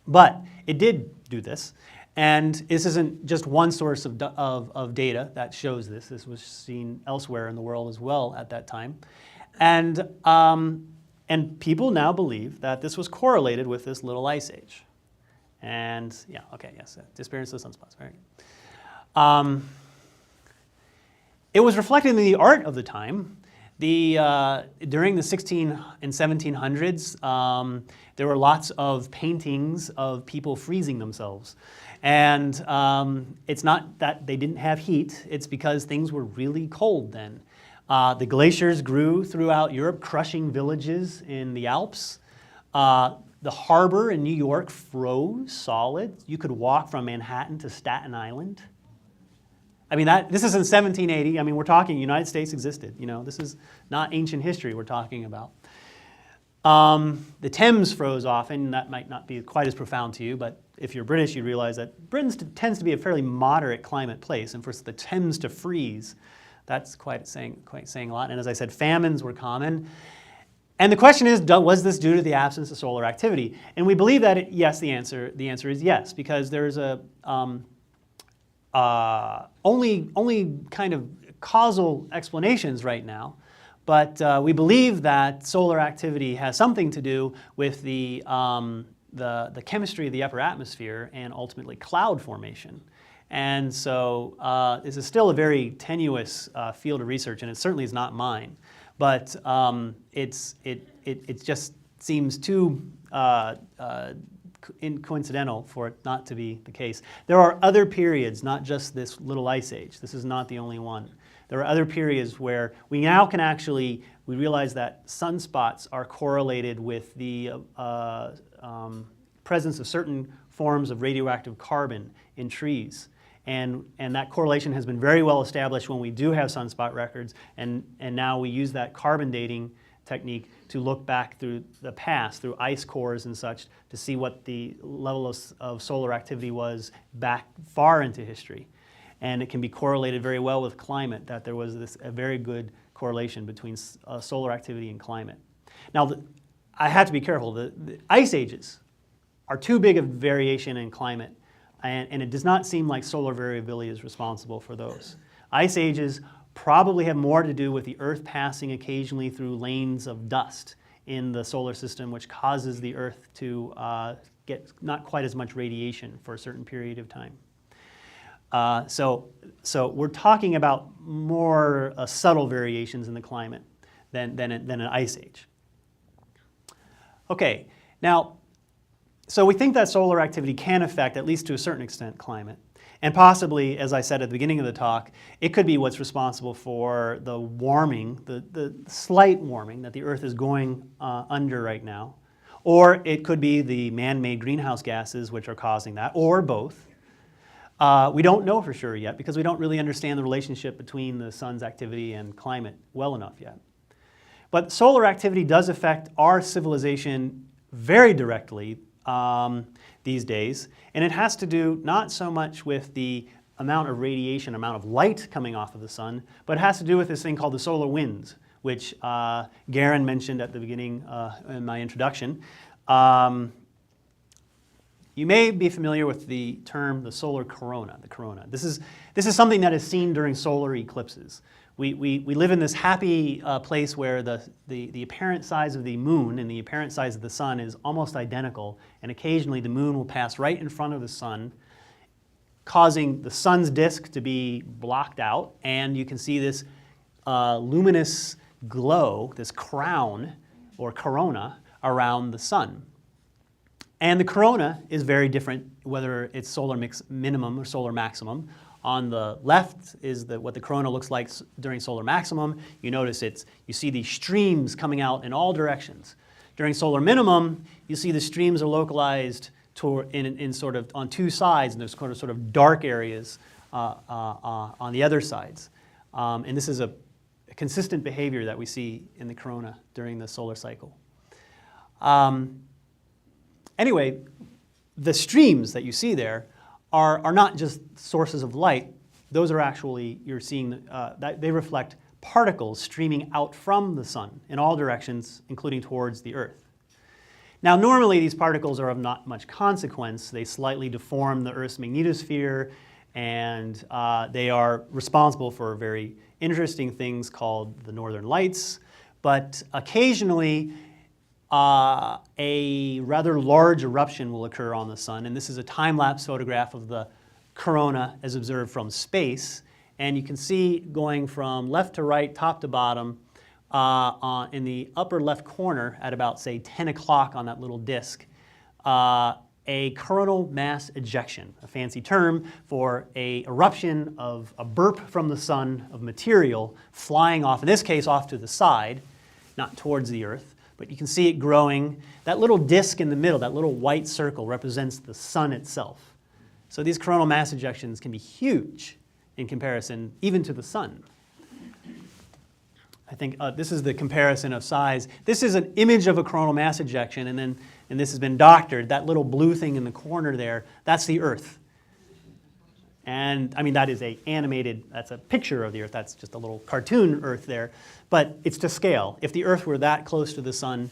But it did do this, and this isn't just one source of data that shows this. This was seen elsewhere in the world as well at that time. And people now believe that this was correlated with this little ice age. And yeah, okay, yes, disappearance of sunspots, very good. It was reflected in the art of the time. During the 16 and 1700s, there were lots of paintings of people freezing themselves. And it's not that they didn't have heat, it's because things were really cold then. The glaciers grew throughout Europe, crushing villages in the Alps. The harbor in New York froze solid. You could walk from Manhattan to Staten Island. I mean, this is in 1780. I mean, we're talking United States existed. This is not ancient history we're talking about. The Thames froze often. That might not be quite as profound to you, but if you're British, you realize that Britain tends to be a fairly moderate climate place, and for the Thames to freeze, that's quite saying a lot. And as I said, famines were common. And the question is, was this due to the absence of solar activity? And we believe that yes, the answer is yes, because there's only kind of causal explanations right now. But we believe that solar activity has something to do with the chemistry of the upper atmosphere and ultimately cloud formation. And so this is still a very tenuous field of research, and it certainly is not mine. But it just seems too coincidental for it not to be the case. There are other periods, not just this little ice age. This is not the only one. There are other periods where we now can actually, we realize that sunspots are correlated with the presence of certain forms of radioactive carbon in trees. And that correlation has been very well established when we do have sunspot records, and now we use that carbon dating technique to look back through the past, through ice cores and such, to see what the level of solar activity was back far into history. And it can be correlated very well with climate, that there was a very good correlation between solar activity and climate. Now, I have to be careful. The ice ages are too big a variation in climate, and it does not seem like solar variability is responsible for those. Ice ages probably have more to do with the Earth passing occasionally through lanes of dust in the solar system, which causes the Earth to get not quite as much radiation for a certain period of time. So we're talking about more subtle variations in the climate than an ice age. Okay, now, so we think that solar activity can affect, at least to a certain extent, climate. And possibly, as I said at the beginning of the talk, it could be what's responsible for the warming, the slight warming that the Earth is going under right now. Or it could be the man-made greenhouse gases which are causing that, or both. We don't know for sure yet because we don't really understand the relationship between the sun's activity and climate well enough yet. But solar activity does affect our civilization very directly these days, and it has to do not so much with the amount of radiation, amount of light coming off of the sun, but it has to do with this thing called the solar winds, which Garen mentioned at the beginning in my introduction. You may be familiar with the term the solar corona, the corona. This is something that is seen during solar eclipses. We live in this happy place where the apparent size of the moon and the apparent size of the sun is almost identical, and occasionally the moon will pass right in front of the sun, causing the sun's disk to be blocked out, and you can see this luminous glow, this crown or corona around the sun. And the corona is very different whether it's solar minimum or solar maximum. On the left is what the corona looks like during solar maximum. You notice you see these streams coming out in all directions. During solar minimum, you see the streams are localized in sort of on two sides, and there's sort of dark areas on the other sides. And this is a consistent behavior that we see in the corona during the solar cycle. Anyway, the streams that you see there are not just sources of light. Those are actually, you're seeing, that they reflect particles streaming out from the sun in all directions, including towards the Earth. Now, normally these particles are of not much consequence. They slightly deform the Earth's magnetosphere, and they are responsible for very interesting things called the northern lights. But occasionally, a rather large eruption will occur on the sun, and this is a time-lapse photograph of the corona as observed from space. And you can see going from left to right, top to bottom, in the upper left corner at about, say, 10 o'clock on that little disk, a coronal mass ejection, a fancy term for an eruption of a burp from the sun of material flying off, in this case, off to the side, not towards the Earth. But you can see it growing. That little disk in the middle, that little white circle, represents the sun itself. So these coronal mass ejections can be huge in comparison even to the sun. I think this is the comparison of size. This is an image of a coronal mass ejection, and this has been doctored. That little blue thing in the corner there, that's the Earth. And I mean, that is that's a picture of the Earth. That's just a little cartoon Earth there. But it's to scale. If the Earth were that close to the sun,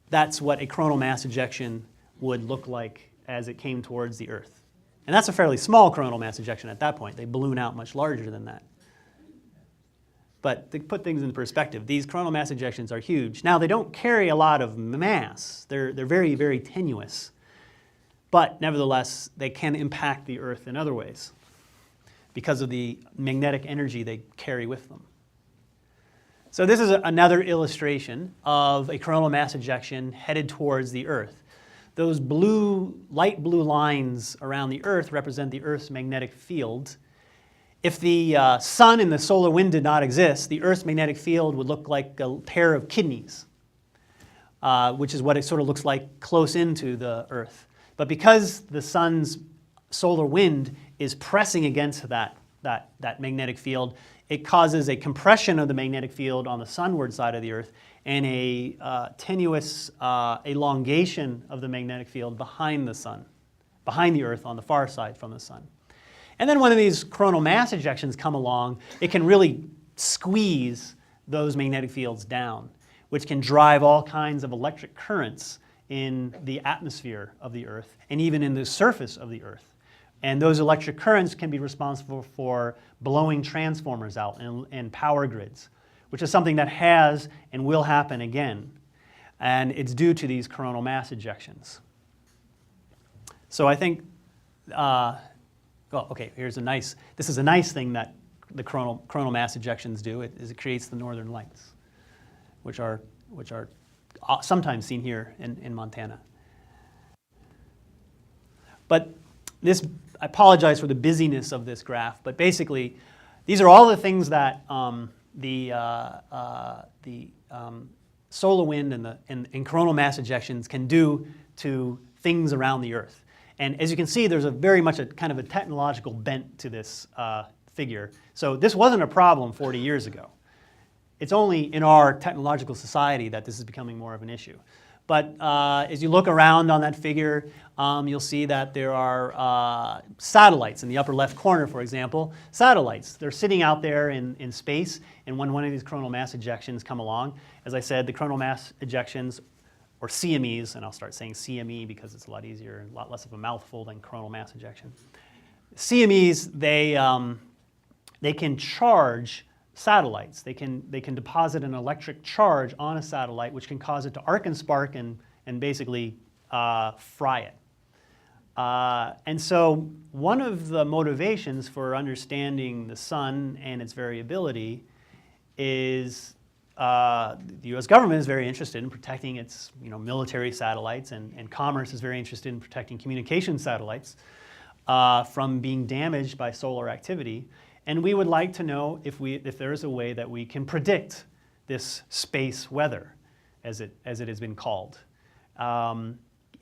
that's what a coronal mass ejection would look like as it came towards the Earth. And that's a fairly small coronal mass ejection at that point. They balloon out much larger than that. But to put things in perspective, these coronal mass ejections are huge. Now, they don't carry a lot of mass. They're very, very tenuous. But nevertheless, they can impact the Earth in other ways because of the magnetic energy they carry with them. So this is another illustration of a coronal mass ejection headed towards the Earth. Those light blue lines around the Earth represent the Earth's magnetic field. If the sun and the solar wind did not exist, the Earth's magnetic field would look like a pair of kidneys, which is what it sort of looks like close into the Earth. But because the sun's solar wind is pressing against that magnetic field, it causes a compression of the magnetic field on the sunward side of the Earth and a tenuous elongation of the magnetic field behind the sun, behind the Earth on the far side from the sun. And then when these coronal mass ejections come along, it can really squeeze those magnetic fields down, which can drive all kinds of electric currents in the atmosphere of the Earth and even in the surface of the Earth. And those electric currents can be responsible for blowing transformers out and power grids, which is something that has and will happen again. And it's due to these coronal mass ejections. So I think, this is a nice thing that the coronal mass ejections do, is it creates the northern lights, which are sometimes seen here in Montana. But this, I apologize for the busyness of this graph, but basically, these are all the things that the solar wind and coronal mass ejections can do to things around the Earth. And as you can see, there's very much a kind of a technological bent to this figure. So this wasn't a problem 40 years ago. It's only in our technological society that this is becoming more of an issue. But as you look around on that figure, you'll see that there are satellites in the upper left corner, for example. Satellites, they're sitting out there in space, and when one of these coronal mass ejections come along, as I said, the coronal mass ejections, or CMEs, and I'll start saying CME because it's a lot easier and a lot less of a mouthful than coronal mass ejection. CMEs, they can charge satellites. They can deposit an electric charge on a satellite, which can cause it to arc and spark and basically fry it. And so one of the motivations for understanding the sun and its variability is the U.S. government is very interested in protecting its military satellites, and commerce is very interested in protecting communication satellites from being damaged by solar activity. And we would like to know if there is a way that we can predict this space weather, as it has been called.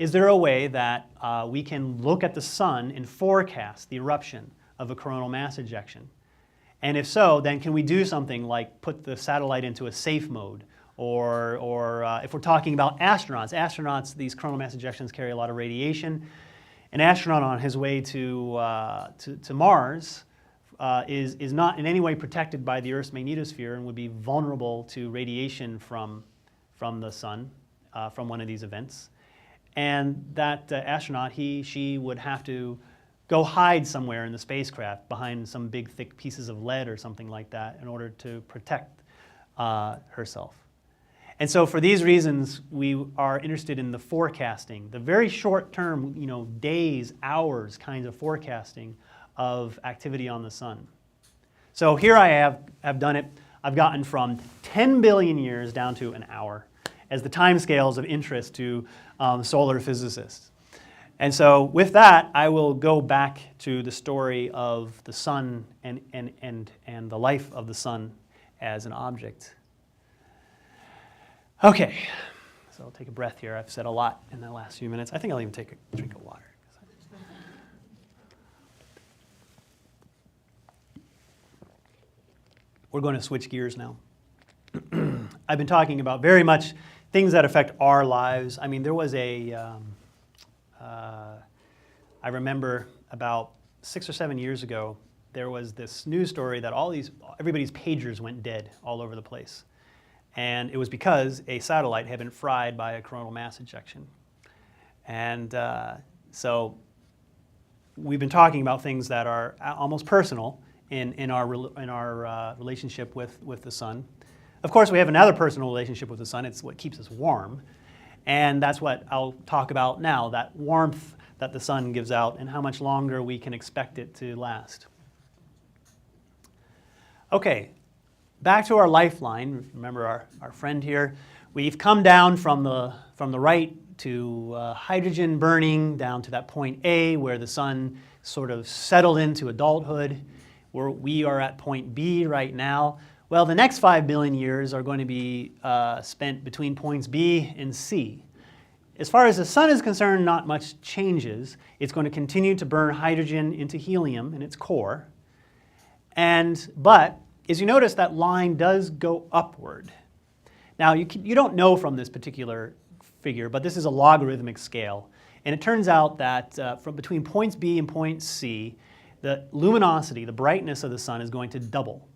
Is there a way that we can look at the sun and forecast the eruption of a coronal mass ejection? And if so, then can we do something like put the satellite into a safe mode? Or if we're talking about astronauts, these coronal mass ejections carry a lot of radiation. An astronaut on his way to Mars is not in any way protected by the Earth's magnetosphere and would be vulnerable to radiation from the sun, from one of these events. And that astronaut, she would have to go hide somewhere in the spacecraft behind some big thick pieces of lead or something like that in order to protect herself. And so for these reasons, we are interested in the forecasting, the very short term, days, hours kinds of forecasting of activity on the sun. So here I have done it. I've gotten from 10 billion years down to an hour as the timescales of interest to solar physicists. And so with that, I will go back to the story of the sun and the life of the sun as an object. Okay, so I'll take a breath here. I've said a lot in the last few minutes. I think I'll even take a drink of water. We're going to switch gears now. I've been talking about very much things that affect our lives. I mean, there was I remember about 6 or 7 years ago, there was this news story that everybody's pagers went dead all over the place. And it was because a satellite had been fried by a coronal mass ejection. And so we've been talking about things that are almost personal in our relationship with the sun. Of course, we have another personal relationship with the sun. It's what keeps us warm. And that's what I'll talk about now, that warmth that the sun gives out and how much longer we can expect it to last. Okay, back to our lifeline. Remember our friend here. We've come down from the right to hydrogen burning down to that point A where the sun sort of settled into adulthood. We are at point B right now. Well, the next 5 billion years are going to be spent between points B and C. As far as the sun is concerned, not much changes. It's going to continue to burn hydrogen into helium in its core. But as you notice, that line does go upward. Now, you don't know from this particular figure, but this is a logarithmic scale. And it turns out that from between points B and point C, the luminosity, the brightness of the sun is going to double.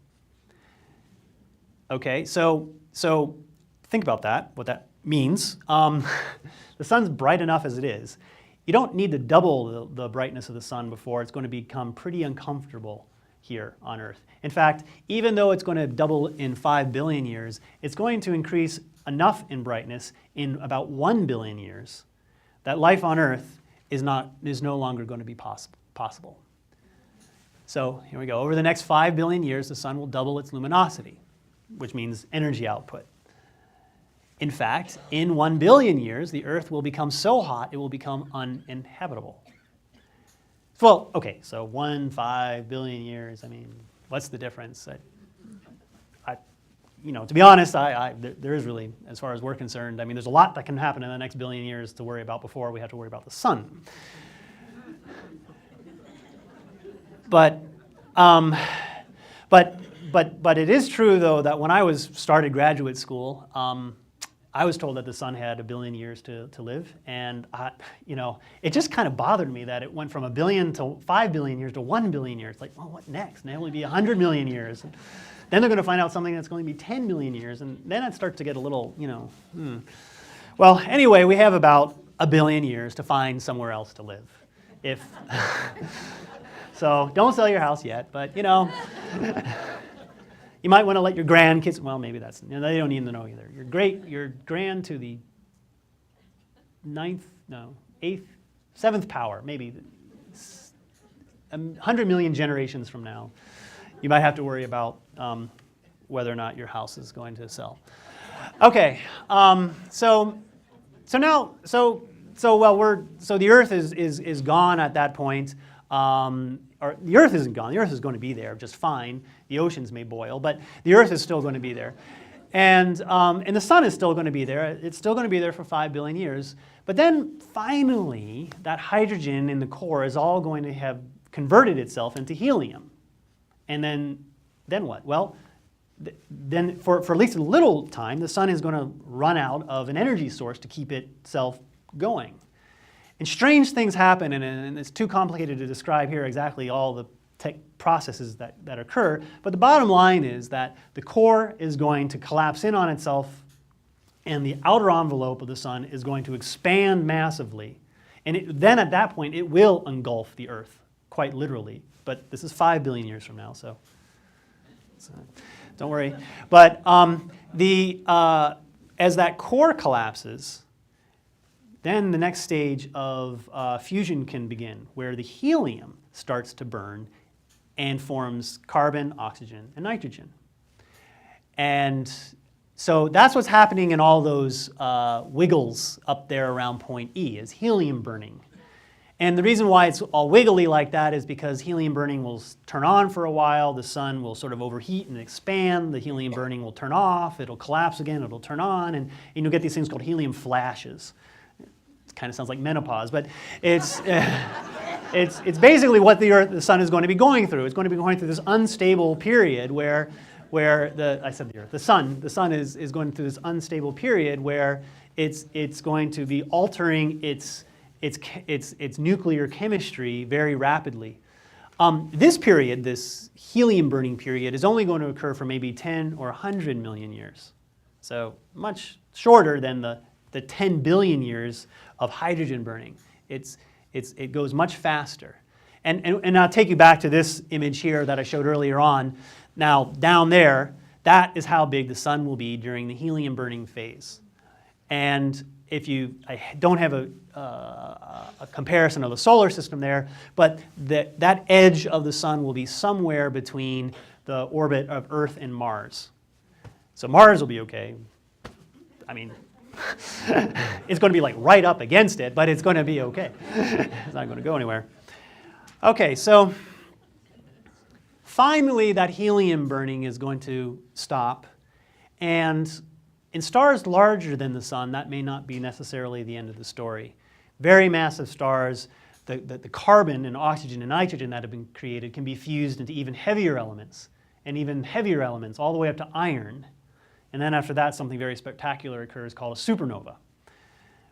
Okay, so think about that, what that means. The sun's bright enough as it is. You don't need to double the brightness of the sun before it's going to become pretty uncomfortable here on Earth. In fact, even though it's going to double in 5 billion years, it's going to increase enough in brightness in about 1 billion years that life on Earth is no longer going to be possible. So here we go. Over the next 5 billion years, the sun will double its luminosity, which means energy output. In fact, in 1 billion years, the Earth will become so hot it will become uninhabitable. Well, okay, so 5 billion years, I mean, what's the difference? To be honest, there is really, as far as we're concerned, I mean, there's a lot that can happen in the next billion years to worry about before we have to worry about the sun. But it is true, though, that when I started graduate school, I was told that the sun had 1 billion years to live, and it just kind of bothered me that it went from 1 billion to 5 billion years to 1 billion years. Like, well, what next? And it'll only be 100 million years. And then they're going to find out something that's going to be 10 million years, and then it starts to get a little, Well, anyway, we have about 1 billion years to find somewhere else to live. So don't sell your house yet, but you might want to let your grandkids, well, maybe they don't need to know either. Your grand to the 7th power, maybe 100 million generations from now, you might have to worry about whether or not your house is going to sell. Okay, so the Earth is gone at that point. Or the Earth isn't gone. The Earth is going to be there just fine. The oceans may boil, but the Earth is still going to be there. And the sun is still going to be there. It's still going to be there for 5 billion years. But then finally, that hydrogen in the core is all going to have converted itself into helium. And then what? Well, then for at least a little time, the sun is going to run out of an energy source to keep itself going. And strange things happen, and it's too complicated to describe here exactly all the processes that occur. But the bottom line is that the core is going to collapse in on itself, and the outer envelope of the sun is going to expand massively. And then at that point, it will engulf the Earth, quite literally. But this is 5 billion years from now, so don't worry. But as that core collapses, then the next stage of fusion can begin, where the helium starts to burn and forms carbon, oxygen, and nitrogen. And so that's what's happening in all those wiggles up there around point E, is helium burning. And the reason why it's all wiggly like that is because helium burning will turn on for a while, the sun will sort of overheat and expand, the helium burning will turn off, it'll collapse again, it'll turn on, and you'll get these things called helium flashes. Kind of sounds like menopause, but it's basically what the sun is going to be going through. It's going to be going through this unstable period where the sun is going through this unstable period where it's going to be altering its nuclear chemistry very rapidly. This period, this helium burning period, is only going to occur for maybe 10 or 100 million years. So much shorter than the 10 billion years of hydrogen burning. It goes much faster. And I'll take you back to this image here that I showed earlier on. Now, down there, that is how big the sun will be during the helium burning phase. And I don't have a comparison of the solar system there, but that edge of the sun will be somewhere between the orbit of Earth and Mars. So Mars will be okay. I mean, it's going to be like right up against it, but it's going to be okay. It's not going to go anywhere. Okay, so finally that helium burning is going to stop. And in stars larger than the sun, that may not be necessarily the end of the story. Very massive stars, the carbon and oxygen and nitrogen that have been created can be fused into even heavier elements, and even heavier elements all the way up to iron. And then after that, something very spectacular occurs called a supernova.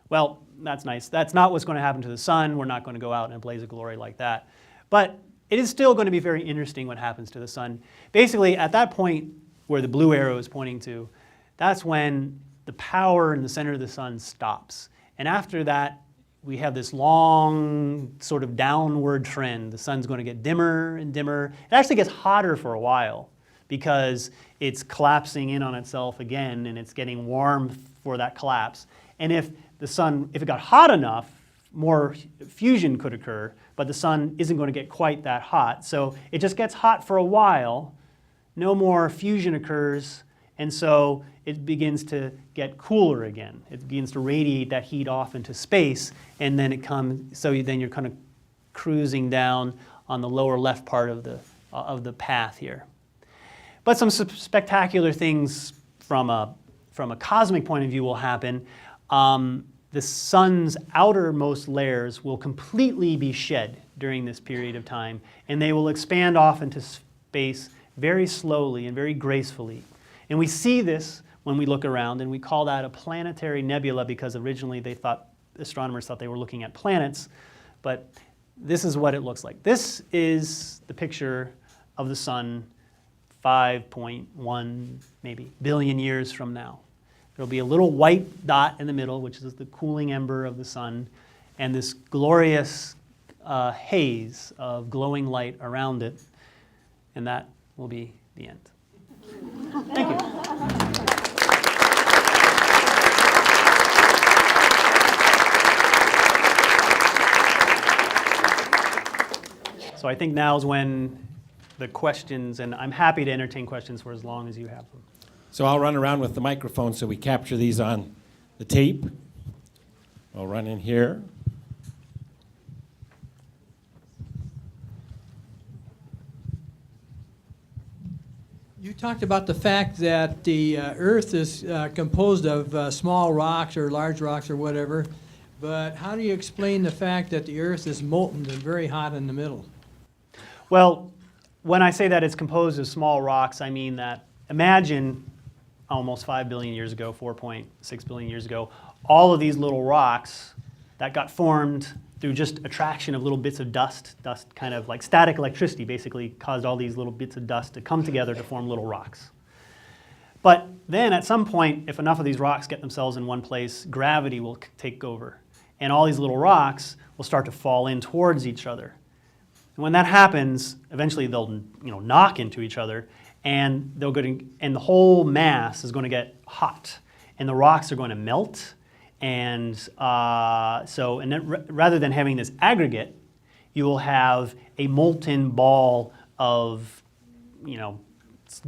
Well, that's nice. That's not what's going to happen to the sun. We're not going to go out in a blaze of glory like that. But it is still going to be very interesting what happens to the sun. Basically, at that point where the blue arrow is pointing to, that's when the power in the center of the sun stops. And after that, we have this long sort of downward trend. The sun's going to get dimmer and dimmer. It actually gets hotter for a while because it's collapsing in on itself again, and it's getting warm for that collapse. And if it got hot enough, more fusion could occur, but the sun isn't going to get quite that hot. So it just gets hot for a while, no more fusion occurs, and so it begins to get cooler again. It begins to radiate that heat off into space, and then then you're kind of cruising down on the lower left part of the path here. But some spectacular things from a cosmic point of view will happen. The sun's outermost layers will completely be shed during this period of time, and they will expand off into space very slowly and very gracefully. And we see this when we look around, and we call that a planetary nebula because originally astronomers thought they were looking at planets, but this is what it looks like. This is the picture of the sun 5.1 maybe billion years from now. There'll be a little white dot in the middle, which is the cooling ember of the sun, and this glorious haze of glowing light around it, and that will be the end. Thank you. So I think now is when the questions, and I'm happy to entertain questions for as long as you have them. So I'll run around with the microphone so we capture these on the tape. I'll run in here. You talked about the fact that the Earth is composed of small rocks or large rocks or whatever, but how do you explain the fact that the Earth is molten and very hot in the middle? Well, when I say that it's composed of small rocks, I mean that imagine almost 5 billion years ago, 4.6 billion years ago, all of these little rocks that got formed through just attraction of little bits of dust kind of like static electricity basically caused all these little bits of dust to come together to form little rocks. But then at some point, if enough of these rocks get themselves in one place, gravity will take over. And all these little rocks will start to fall in towards each other. And when that happens, eventually they'll knock into each other, and and the whole mass is going to get hot, and the rocks are going to melt. And then rather than having this aggregate, you will have a molten ball of,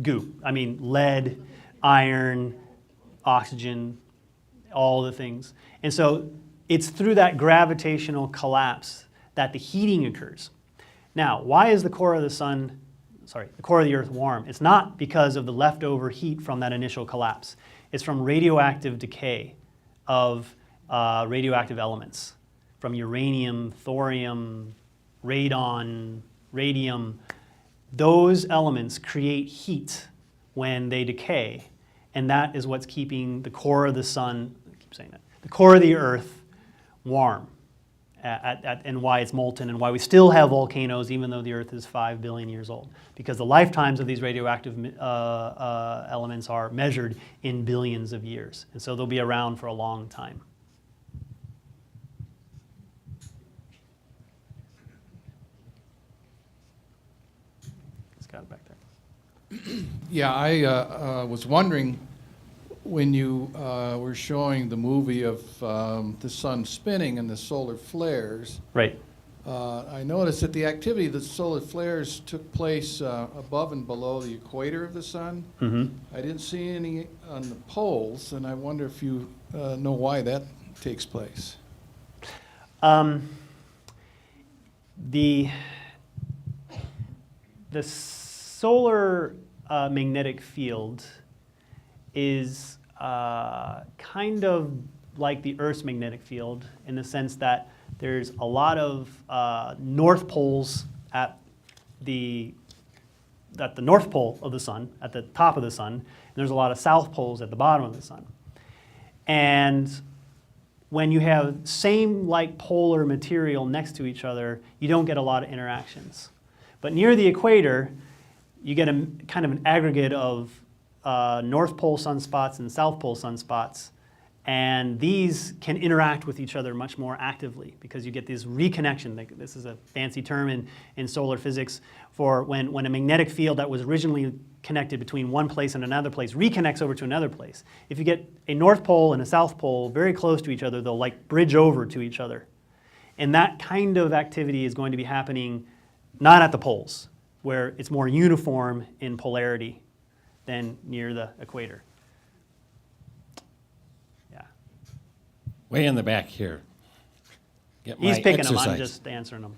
goo. I mean, lead, iron, oxygen, all the things. And so it's through that gravitational collapse that the heating occurs. Now, why is the core of the Earth warm? It's not because of the leftover heat from that initial collapse. It's from radioactive decay of radioactive elements, from uranium, thorium, radon, radium. Those elements create heat when they decay, and that is what's keeping the core of the sun, I keep saying that, the core of the Earth warm, and why it's molten, and why we still have volcanoes even though the Earth is 5 billion years old. Because the lifetimes of these radioactive elements are measured in billions of years. And so they'll be around for a long time. Yeah, I was wondering when you were showing the movie of the sun spinning and the solar flares. Right. I noticed that the activity of the solar flares took place above and below the equator of the sun. I didn't see any on the poles, and I wonder if you know why that takes place. The solar magnetic field is kind of like the Earth's magnetic field in the sense that there's a lot of north poles at the north pole of the sun, at the top of the sun, and there's a lot of south poles at the bottom of the sun. And when you have same like polar material next to each other, you don't get a lot of interactions. But near the equator, you get a kind of an aggregate of North Pole sunspots and South Pole sunspots, and these can interact with each other much more actively because you get this reconnection. This is a fancy term in solar physics for when a magnetic field that was originally connected between one place and another place reconnects over to another place. If you get a North Pole and a South Pole very close to each other, they'll like bridge over to each other. And that kind of activity is going to be happening not at the poles, where it's more uniform in polarity than near the equator. Yeah. Way in the back here. Get He's my picking them, I'm exercise. just answering them.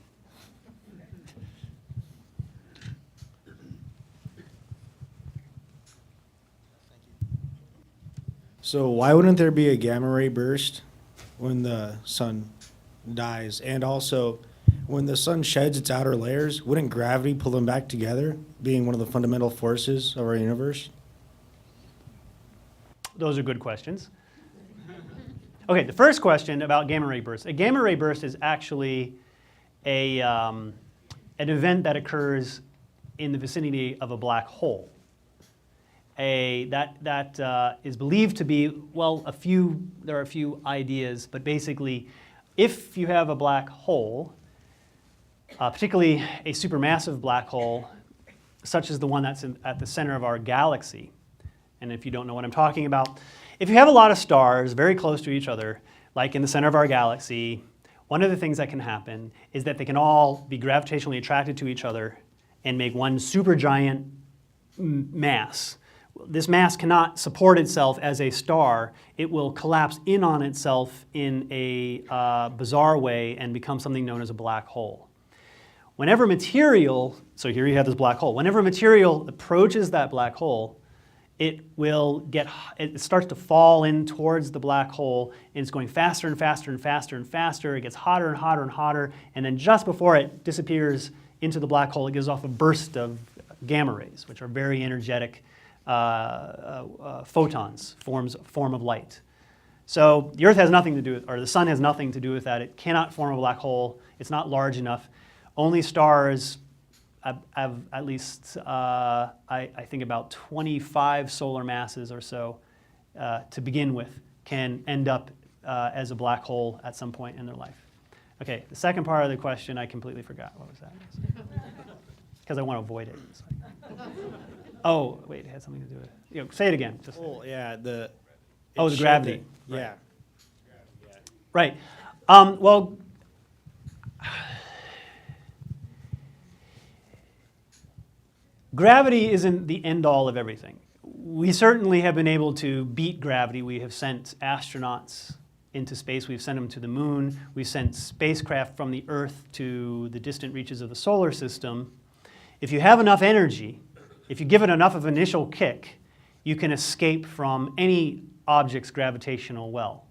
So why wouldn't there be a gamma ray burst when the sun dies? And also, when the sun sheds its outer layers, wouldn't gravity pull them back together, being one of the fundamental forces of our universe? Those are good questions. Okay, the first question about gamma ray bursts. A gamma ray burst is actually an event that occurs in the vicinity of a black hole. That is believed to be, well, there are a few ideas, but basically, if you have a black hole, particularly a supermassive black hole, such as the one that's at the center of our galaxy, and if you don't know what I'm talking about, if you have a lot of stars very close to each other, like in the center of our galaxy, one of the things that can happen is that they can all be gravitationally attracted to each other and make one supergiant mass. This mass cannot support itself as a star. It will collapse in on itself in a bizarre way and become something known as a black hole. Whenever material, so here you have this black hole, whenever material approaches that black hole, it starts to fall in towards the black hole, and it's going faster and faster and faster and faster. It gets hotter and hotter and hotter, and then just before it disappears into the black hole, it gives off a burst of gamma rays, which are very energetic photons, form of light. So the Earth has nothing to do with, or the sun has nothing to do with that. It cannot form a black hole. It's not large enough. Only stars have at least, I think about 25 solar masses or so to begin with can end up as a black hole at some point in their life. Okay, the second part of the question, I completely forgot. What was that? Because I want to avoid it. Oh, wait, it had something to do with it. Say it again. Just Oh, yeah, the gravity. Yeah. Right. Well, gravity isn't the end-all of everything. We certainly have been able to beat gravity. We have sent astronauts into space. We've sent them to the moon. We've sent spacecraft from the Earth to the distant reaches of the solar system. If you have enough energy, if you give it enough of an initial kick, you can escape from any object's gravitational well.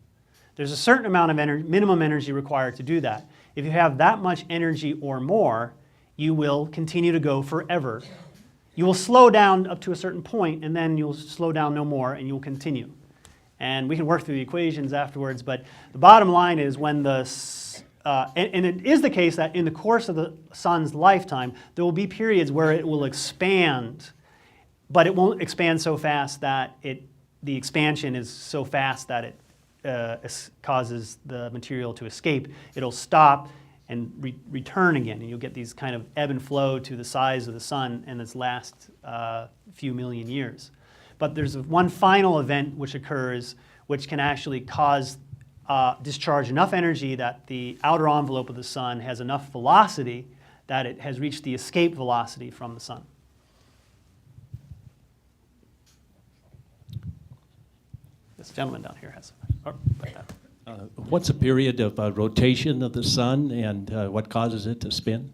There's a certain amount of minimum energy required to do that. If you have that much energy or more, you will continue to go forever. You will slow down up to a certain point, and then you'll slow down no more, and you'll continue. And we can work through the equations afterwards, but the bottom line is when and it is the case that in the course of the sun's lifetime, there will be periods where it will expand, but it won't expand so fast that the expansion is so fast that it causes the material to escape. It'll stop, and return again, and you'll get these kind of ebb and flow to the size of the sun in its last few million years. But there's one final event which occurs which can actually cause discharge enough energy that the outer envelope of the sun has enough velocity that it has reached the escape velocity from the sun. This gentleman down here has like that. What's the period of rotation of the sun, and what causes it to spin?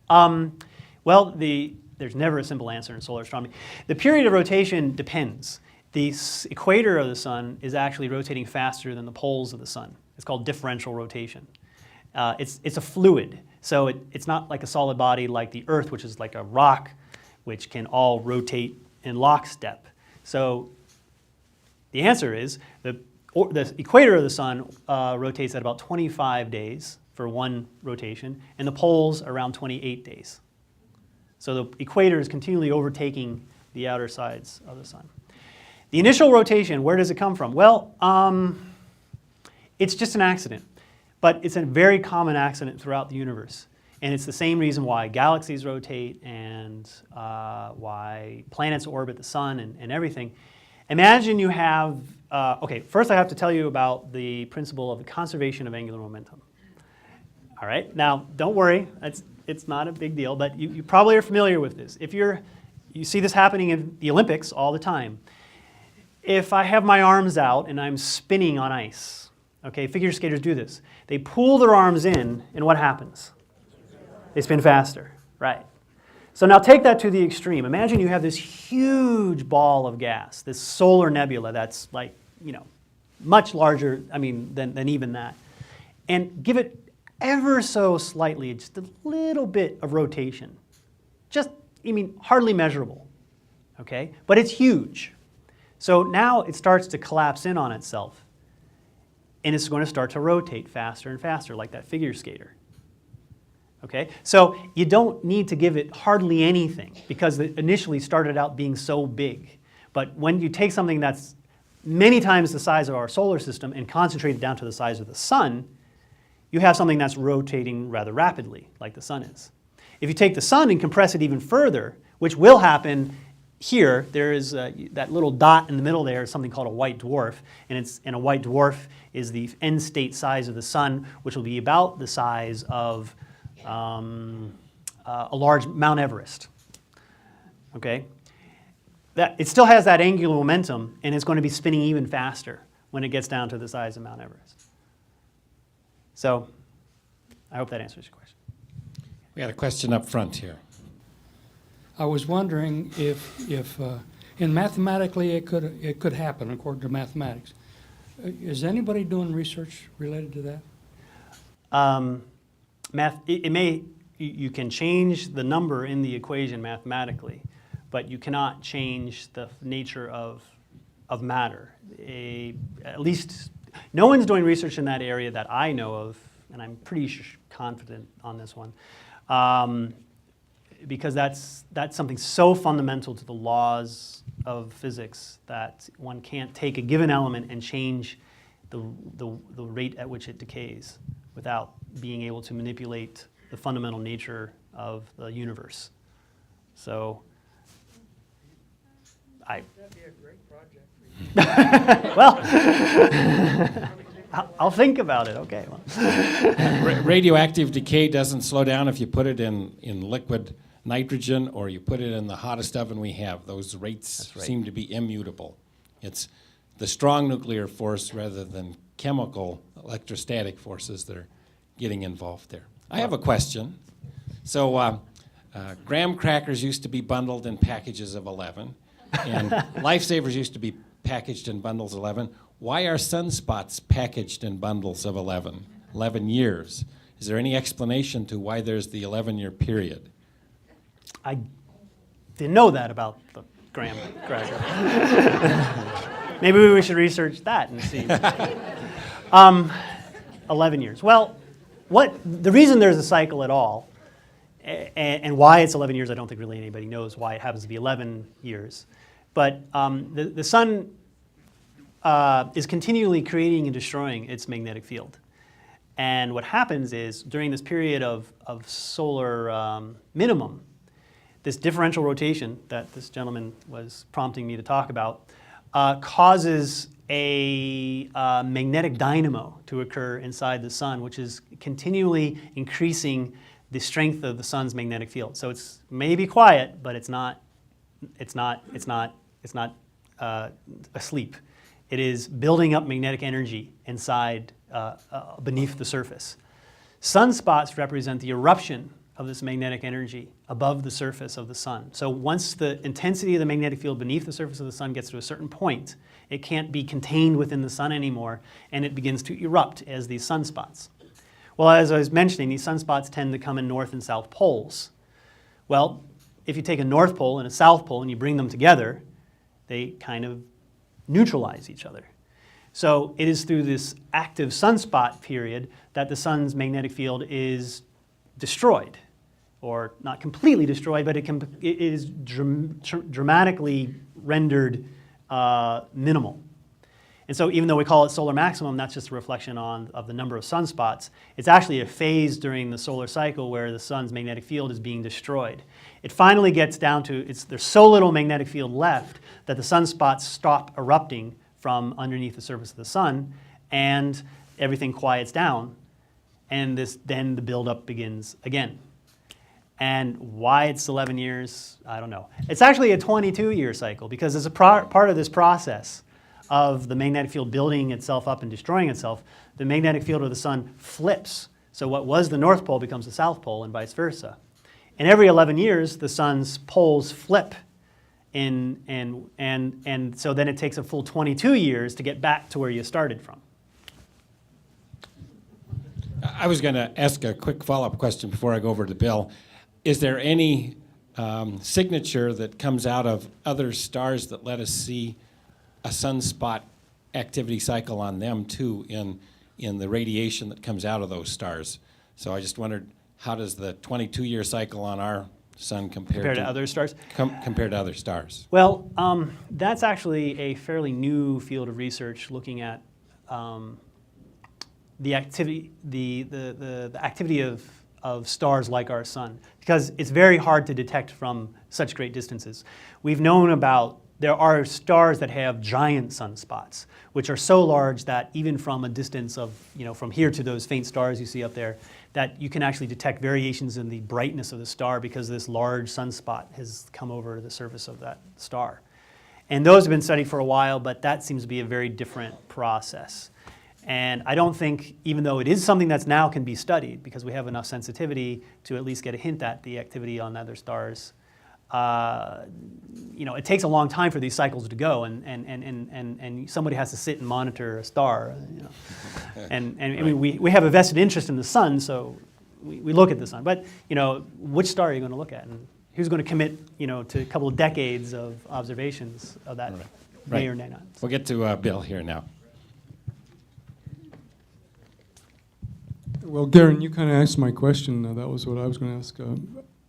Well, there's never a simple answer in solar astronomy. The period of rotation depends. The equator of the sun is actually rotating faster than the poles of the sun. It's called differential rotation. It's a fluid, so it's not like a solid body like the Earth, which is like a rock, which can all rotate in lockstep. So the answer is the equator of the sun rotates at about 25 days for one rotation, and the poles around 28 days. So the equator is continually overtaking the outer sides of the sun. The initial rotation, where does it come from? Well, it's just an accident, but it's a very common accident throughout the universe. And it's the same reason why galaxies rotate and why planets orbit the sun and everything. Imagine you have, okay, first I have to tell you about the principle of the conservation of angular momentum. All right, now don't worry, it's not a big deal, but you probably are familiar with this. If you see this happening in the Olympics all the time. If I have my arms out and I'm spinning on ice, okay, figure skaters do this. They pull their arms in, and what happens? They spin faster, right? So now take that to the extreme. Imagine you have this huge ball of gas, this solar nebula that's like, much larger, than even that. And give it ever so slightly, just a little bit of rotation. Just, hardly measurable, okay? But it's huge. So now it starts to collapse in on itself, and it's going to start to rotate faster and faster, like that figure skater. Okay? So you don't need to give it hardly anything, because it initially started out being so big. But when you take something that's many times the size of our solar system and concentrate it down to the size of the sun, you have something that's rotating rather rapidly, like the sun is. If you take the sun and compress it even further, which will happen here, there is that little dot in the middle there is something called a white dwarf, and a white dwarf is the end state size of the sun, which will be about the size of a large Mount Everest. Okay, it still has that angular momentum, and it's going to be spinning even faster when it gets down to the size of Mount Everest. So, I hope that answers your question. We got a question up front here. I was wondering if in mathematically it could happen according to mathematics. Is anybody doing research related to that? You can change the number in the equation mathematically, but you cannot change the nature of matter. At least no one's doing research in that area that I know of, and I'm pretty confident on this one. Because that's something so fundamental to the laws of physics that one can't take a given element and change the rate at which it decays without being able to manipulate the fundamental nature of the universe. So, that'd be a great project for you. Well, I'll think about it. Okay. Well. Radioactive decay doesn't slow down if you put it in liquid nitrogen or you put it in the hottest oven we have. Those rates seem to be immutable. It's the strong nuclear force rather than chemical electrostatic forces that are getting involved there. I have a question. So graham crackers used to be bundled in packages of 11, and lifesavers used to be packaged in bundles of 11. Why are sunspots packaged in bundles of 11 years? Is there any explanation to why there's the 11-year period? I didn't know that about the graham cracker. Maybe we should research that and see. 11 years. Well, the reason there's a cycle at all, and why it's 11 years, I don't think really anybody knows why it happens to be 11 years. But the sun is continually creating and destroying its magnetic field. And what happens is during this period of solar minimum, this differential rotation that this gentleman was prompting me to talk about causes a magnetic dynamo to occur inside the sun, which is continually increasing the strength of the sun's magnetic field. So it's maybe quiet, but it's not asleep. It is building up magnetic energy inside, beneath the surface. Sunspots represent the eruption of this magnetic energy above the surface of the sun. So once the intensity of the magnetic field beneath the surface of the sun gets to a certain point, it can't be contained within the sun anymore, and it begins to erupt as these sunspots. Well, as I was mentioning, these sunspots tend to come in north and south poles. Well, if you take a north pole and a south pole and you bring them together, they kind of neutralize each other. So it is through this active sunspot period that the sun's magnetic field is destroyed, or not completely destroyed, but it is dramatically rendered minimal. And so even though we call it solar maximum, that's just a reflection of the number of sunspots. It's actually a phase during the solar cycle where the sun's magnetic field is being destroyed. It finally gets down to, there's so little magnetic field left that the sunspots stop erupting from underneath the surface of the sun, and everything quiets down, and then the buildup begins again. And why it's 11 years, I don't know. It's actually a 22-year cycle, because as a part of this process of the magnetic field building itself up and destroying itself, the magnetic field of the sun flips. So what was the North Pole becomes the South Pole, and vice versa. And every 11 years, the sun's poles flip. And so then it takes a full 22 years to get back to where you started from. I was going to ask a quick follow-up question before I go over to Bill. Is there any signature that comes out of other stars that let us see a sunspot activity cycle on them too in the radiation that comes out of those stars? So I just wondered, how does the 22-year cycle on our sun compare to other stars? Compared to other stars? Well, that's actually a fairly new field of research looking at the activity, the activity of stars like our sun, because it's very hard to detect from such great distances. We've known there are stars that have giant sunspots, which are so large that even from a distance of, from here to those faint stars you see up there, that you can actually detect variations in the brightness of the star because this large sunspot has come over the surface of that star. And those have been studied for a while, but that seems to be a very different process. And I don't think, even though it is something that's now can be studied, because we have enough sensitivity to at least get a hint at the activity on other stars, it takes a long time for these cycles to go, and somebody has to sit and monitor a star. And Right. I mean, we have a vested interest in the sun, so we look at the sun. But which star are you going to look at, and who's going to commit to a couple of decades of observations of that may or may not? We'll get to Bill here now. Well, Garen, you kind of asked my question. That was what I was going to ask.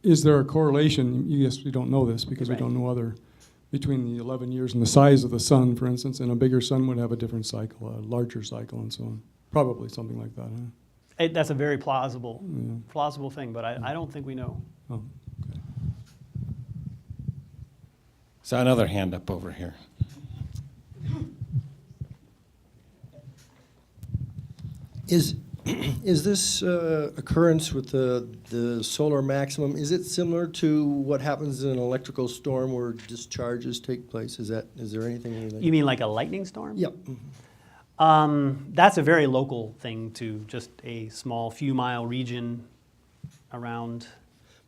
Is there a correlation? Yes, we don't know this because we don't know between the 11 years and the size of the sun, for instance, and a bigger sun would have a different cycle, a larger cycle, and so on. Probably something like that, huh? That's a very plausible thing, but I don't think we know. Oh, okay. So another hand up over here. Is this occurrence with the solar maximum, is it similar to what happens in an electrical storm where discharges take place? Is there anything related? You mean like a lightning storm? Yep. That's a very local thing to just a small few mile region around.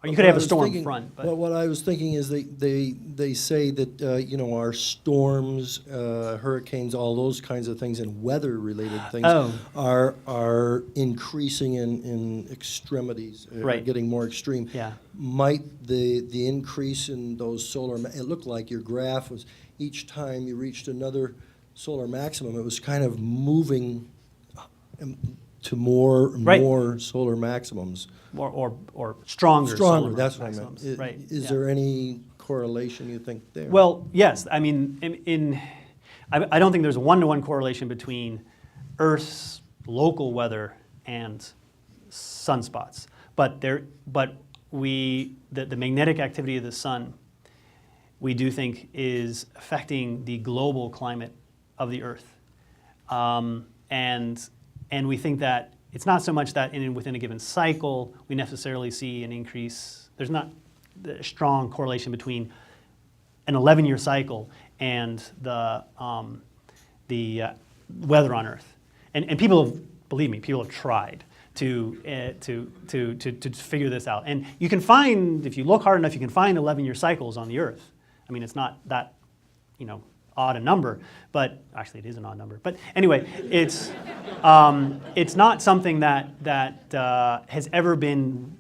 Or you could have a storm front. But well, what I was thinking is they say that our storms, hurricanes, all those kinds of things, and weather-related things are increasing in extremities, getting more extreme. Yeah. Might the increase in those it looked like your graph was each time you reached another solar maximum, it was kind of moving to more solar maximums. Or stronger solar that's what I maximums. meant. Right. Is there any correlation you think there? Well, yes. I mean, I don't think there's a one-to-one correlation between Earth's local weather and sunspots. But the magnetic activity of the sun, we do think, is affecting the global climate of the Earth. And we think that it's not so much that within a given cycle we necessarily see an increase. There's not a strong correlation between an 11-year cycle and the weather on Earth. And people have, believe me, people have tried to figure this out. And you can find, if you look hard enough, you can find 11-year cycles on the Earth. I mean, it's not that, odd a number, but actually it is an odd number. But anyway, it's not something that has ever been,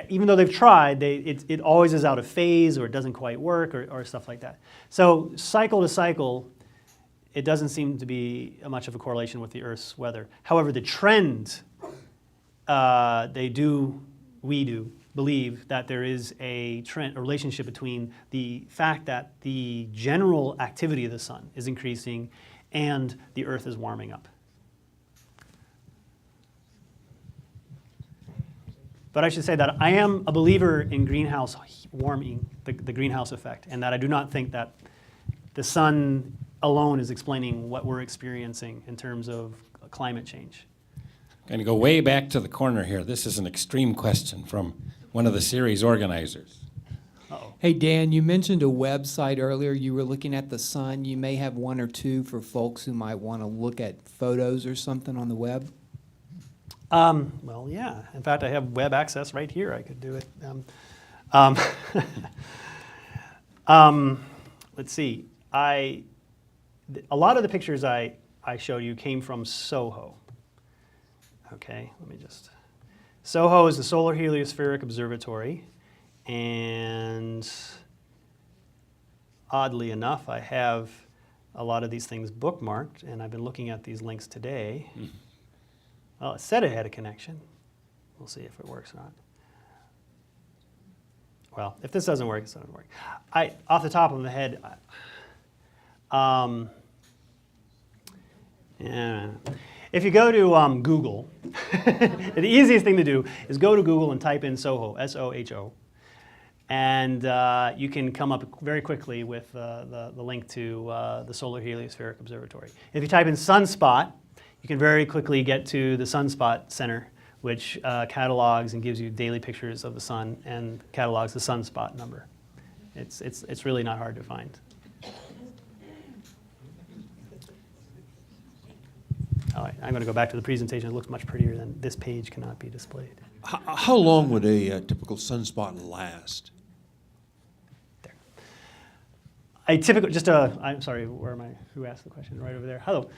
even though they've tried, it always is out of phase, or it doesn't quite work, or stuff like that. So cycle to cycle, it doesn't seem to be much of a correlation with the Earth's weather. However, the trend, we do believe that there is a relationship between the fact that the general activity of the sun is increasing and the Earth is warming up. But I should say that I am a believer in greenhouse warming, the greenhouse effect, and that I do not think that the sun alone is explaining what we're experiencing in terms of climate change. Going to go way back to the corner here. This is an extreme question from one of the series organizers. Uh-oh. Hey, Dan, you mentioned a website earlier. You were looking at the sun. You may have one or two for folks who might want to look at photos or something on the web. Well, yeah. In fact, I have web access right here. I could do it. Let's see. A lot of the pictures I showed you came from SOHO. Okay, let me just. SOHO is the Solar Heliospheric Observatory, and oddly enough, I have a lot of these things bookmarked, and I've been looking at these links today. Well, it said it had a connection. We'll see if it works or not. Well, if this doesn't work, it doesn't work. Off the top of my head, if you go to Google, the easiest thing to do is go to Google and type in SOHO, S-O-H-O, and you can come up very quickly with the link to the Solar Heliospheric Observatory. If you type in sunspot, you can very quickly get to the Sunspot Center, which catalogs and gives you daily pictures of the sun and catalogs the sunspot number. It's really not hard to find. All right, I'm going to go back to the presentation. It looks much prettier than this page cannot be displayed. How long would a typical sunspot last? There. A typical, I'm sorry, where am I? Who asked the question? Right over there. Hello.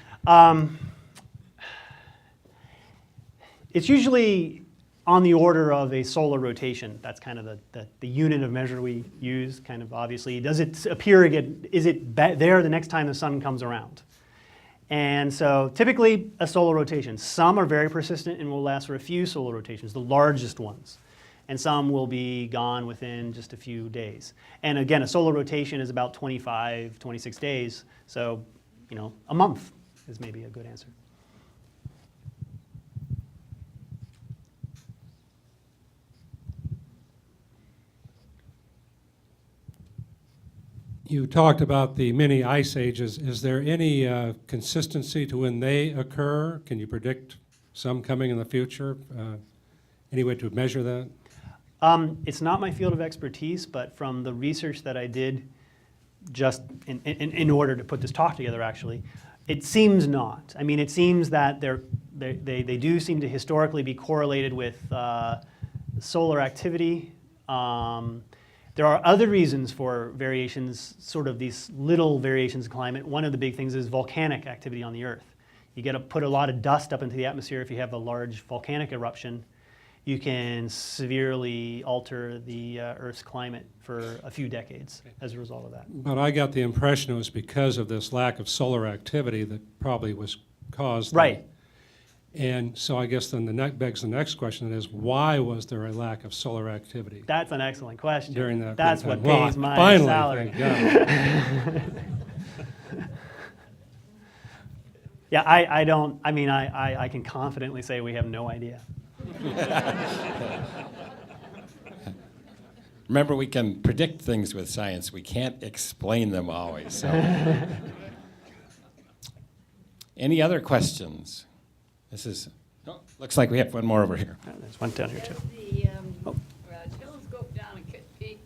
It's usually on the order of a solar rotation. That's kind of the unit of measure we use, kind of obviously. Does it appear again? Is it there the next time the sun comes around? And so typically a solar rotation. Some are very persistent and will last for a few solar rotations, the largest ones. And some will be gone within just a few days. And again, a solar rotation is about 25, 26 days. So, a month is maybe a good answer. You talked about the mini ice ages. Is there any consistency to when they occur? Can you predict some coming in the future? Any way to measure that? It's not my field of expertise, but from the research that I did just in order to put this talk together, actually, it seems not. I mean, it seems that they do seem to historically be correlated with solar activity. There are other reasons for variations, sort of these little variations in climate. One of the big things is volcanic activity on the Earth. You get to put a lot of dust up into the atmosphere if you have a large volcanic eruption. You can severely alter the Earth's climate for a few decades as a result of that. But I got the impression it was because of this lack of solar activity that probably was caused. Right. And so I guess then begs the next question, that is, why was there a lack of solar activity That's an excellent question. during that That's period of what time? pays my Finally, salary. thank God. Yeah, I don't, I mean, I can confidently say we have no idea. Remember, we can predict things with science. We can't explain them always. So. Any other questions? This is, oh, looks like we have one more over here. There's one down here too. The telescope down in Kitt Peak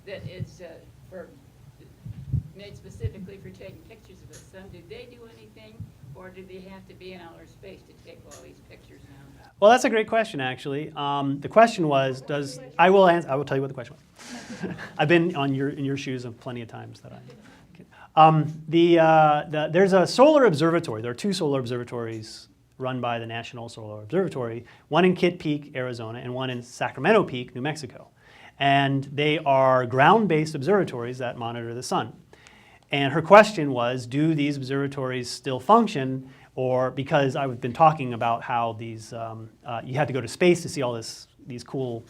that is made specifically for taking pictures of the sun, do they do anything, or do they have to be in outer space to take all these pictures now? Well, that's a great question, actually. The question was, I will tell you what the question was. I've been in your shoes of plenty of times that there's a solar observatory. There are two solar observatories run by the National Solar Observatory, one in Kitt Peak, Arizona, and one in Sacramento Peak, New Mexico. And they are ground-based observatories that monitor the sun. And her question was, do these observatories still function? Or, because I've been talking about how these, you had to go to space to see all this cool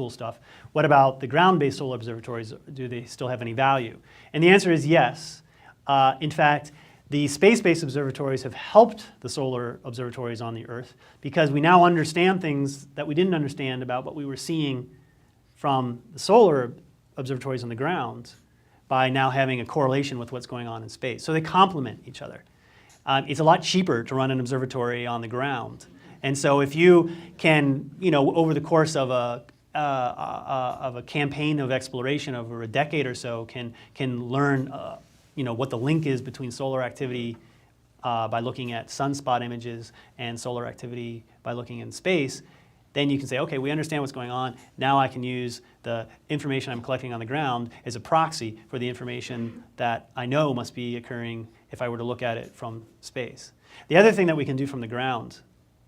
stuff. What about the ground-based solar observatories? Do they still have any value? And the answer is yes. In fact, the space-based observatories have helped the solar observatories on the Earth because we now understand things that we didn't understand about what we were seeing from the solar observatories on the ground by now having a correlation with what's going on in space. So they complement each other. It's a lot cheaper to run an observatory on the ground. And so if you can, over the course of a campaign of exploration over a decade or so, can learn what the link is between solar activity by looking at sunspot images and solar activity by looking in space, then you can say, okay, we understand what's going on. Now I can use the information I'm collecting on the ground as a proxy for the information that I know must be occurring if I were to look at it from space. The other thing that we can do from the ground,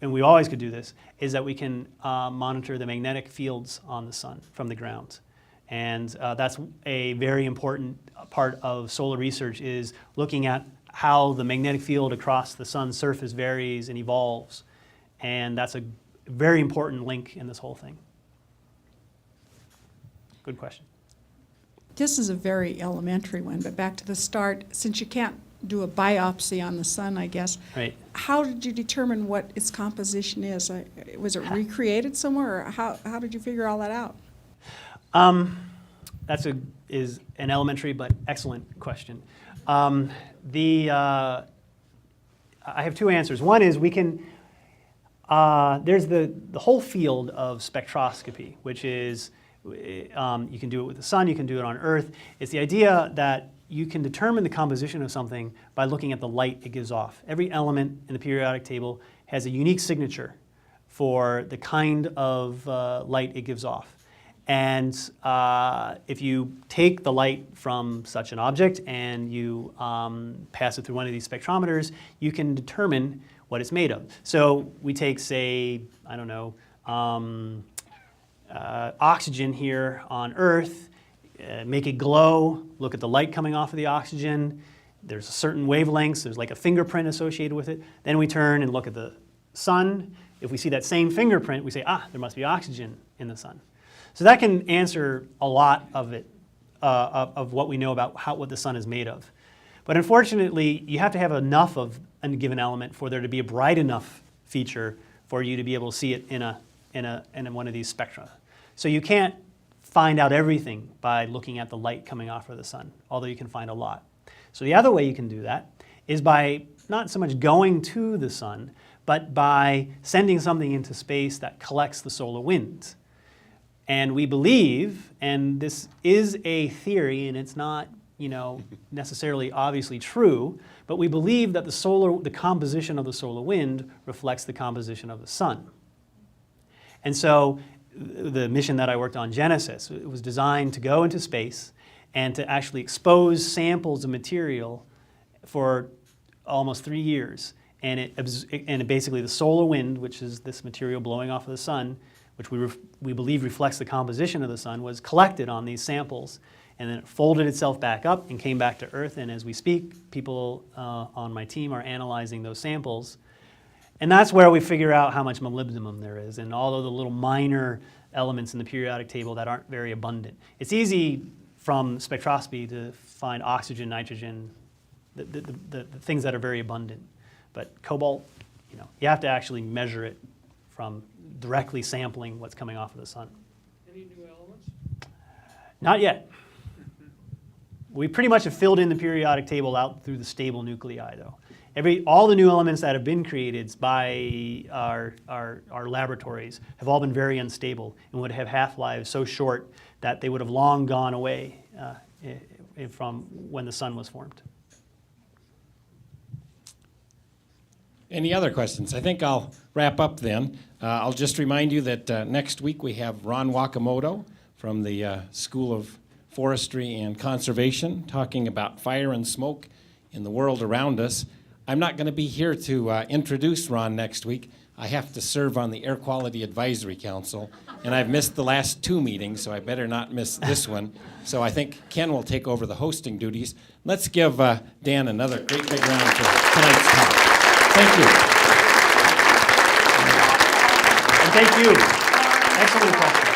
and we always could do this, is that we can monitor the magnetic fields on the sun from the ground. And that's a very important part of solar research, is looking at how the magnetic field across the sun's surface varies and evolves. And that's a very important link in this whole thing. Good question. This is a very elementary one, but back to the start, since you can't do a biopsy on the sun, I guess. Right. How did you determine what its composition is? Was it recreated somewhere, or how did you figure all that out? Is an elementary but excellent question. I have two answers. One is we can, there's the whole field of spectroscopy, which is, you can do it with the sun, you can do it on Earth. It's the idea that you can determine the composition of something by looking at the light it gives off. Every element in the periodic table has a unique signature for the kind of light it gives off. And if you take the light from such an object and you pass it through one of these spectrometers, you can determine what it's made of. So we take, say, I don't know, oxygen here on Earth, make it glow, look at the light coming off of the oxygen. There's a certain wavelengths, there's like a fingerprint associated with it. Then we turn and look at the sun. If we see that same fingerprint, we say, there must be oxygen in the sun. So that can answer a lot of it, of what we know about what the sun is made of. But unfortunately, you have to have enough of a given element for there to be a bright enough feature for you to be able to see it in one of these spectra. So you can't find out everything by looking at the light coming off of the sun, although you can find a lot. So the other way you can do that is by not so much going to the sun, but by sending something into space that collects the solar wind. And we believe, and this is a theory, and it's not, necessarily obviously true, but we believe that the composition of the solar wind reflects the composition of the sun. And so the mission that I worked on, Genesis, it was designed to go into space and to actually expose samples of material for almost 3 years. And basically the solar wind, which is this material blowing off of the sun, which we believe reflects the composition of the sun, was collected on these samples. And then it folded itself back up and came back to Earth. And as we speak, people on my team are analyzing those samples. And that's where we figure out how much molybdenum there is and all of the little minor elements in the periodic table that aren't very abundant. It's easy from spectroscopy to find oxygen, nitrogen, the things that are very abundant. But cobalt, you have to actually measure it from directly sampling what's coming off of the sun. Any new elements? Not yet. We pretty much have filled in the periodic table out through the stable nuclei, though. All the new elements that have been created by our laboratories have all been very unstable and would have half-lives so short that they would have long gone away from when the sun was formed. Any other questions? I think I'll wrap up then. I'll just remind you that next week we have Ron Wakamoto from the School of Forestry and Conservation talking about fire and smoke in the world around us. I'm not going to be here to introduce Ron next week. I have to serve on the Air Quality Advisory Council, and I've missed the last 2 meetings, so I better not miss this one. So I think Ken will take over the hosting duties. Let's give Dan another great big round for tonight's talk. Thank you. And thank you. Excellent question.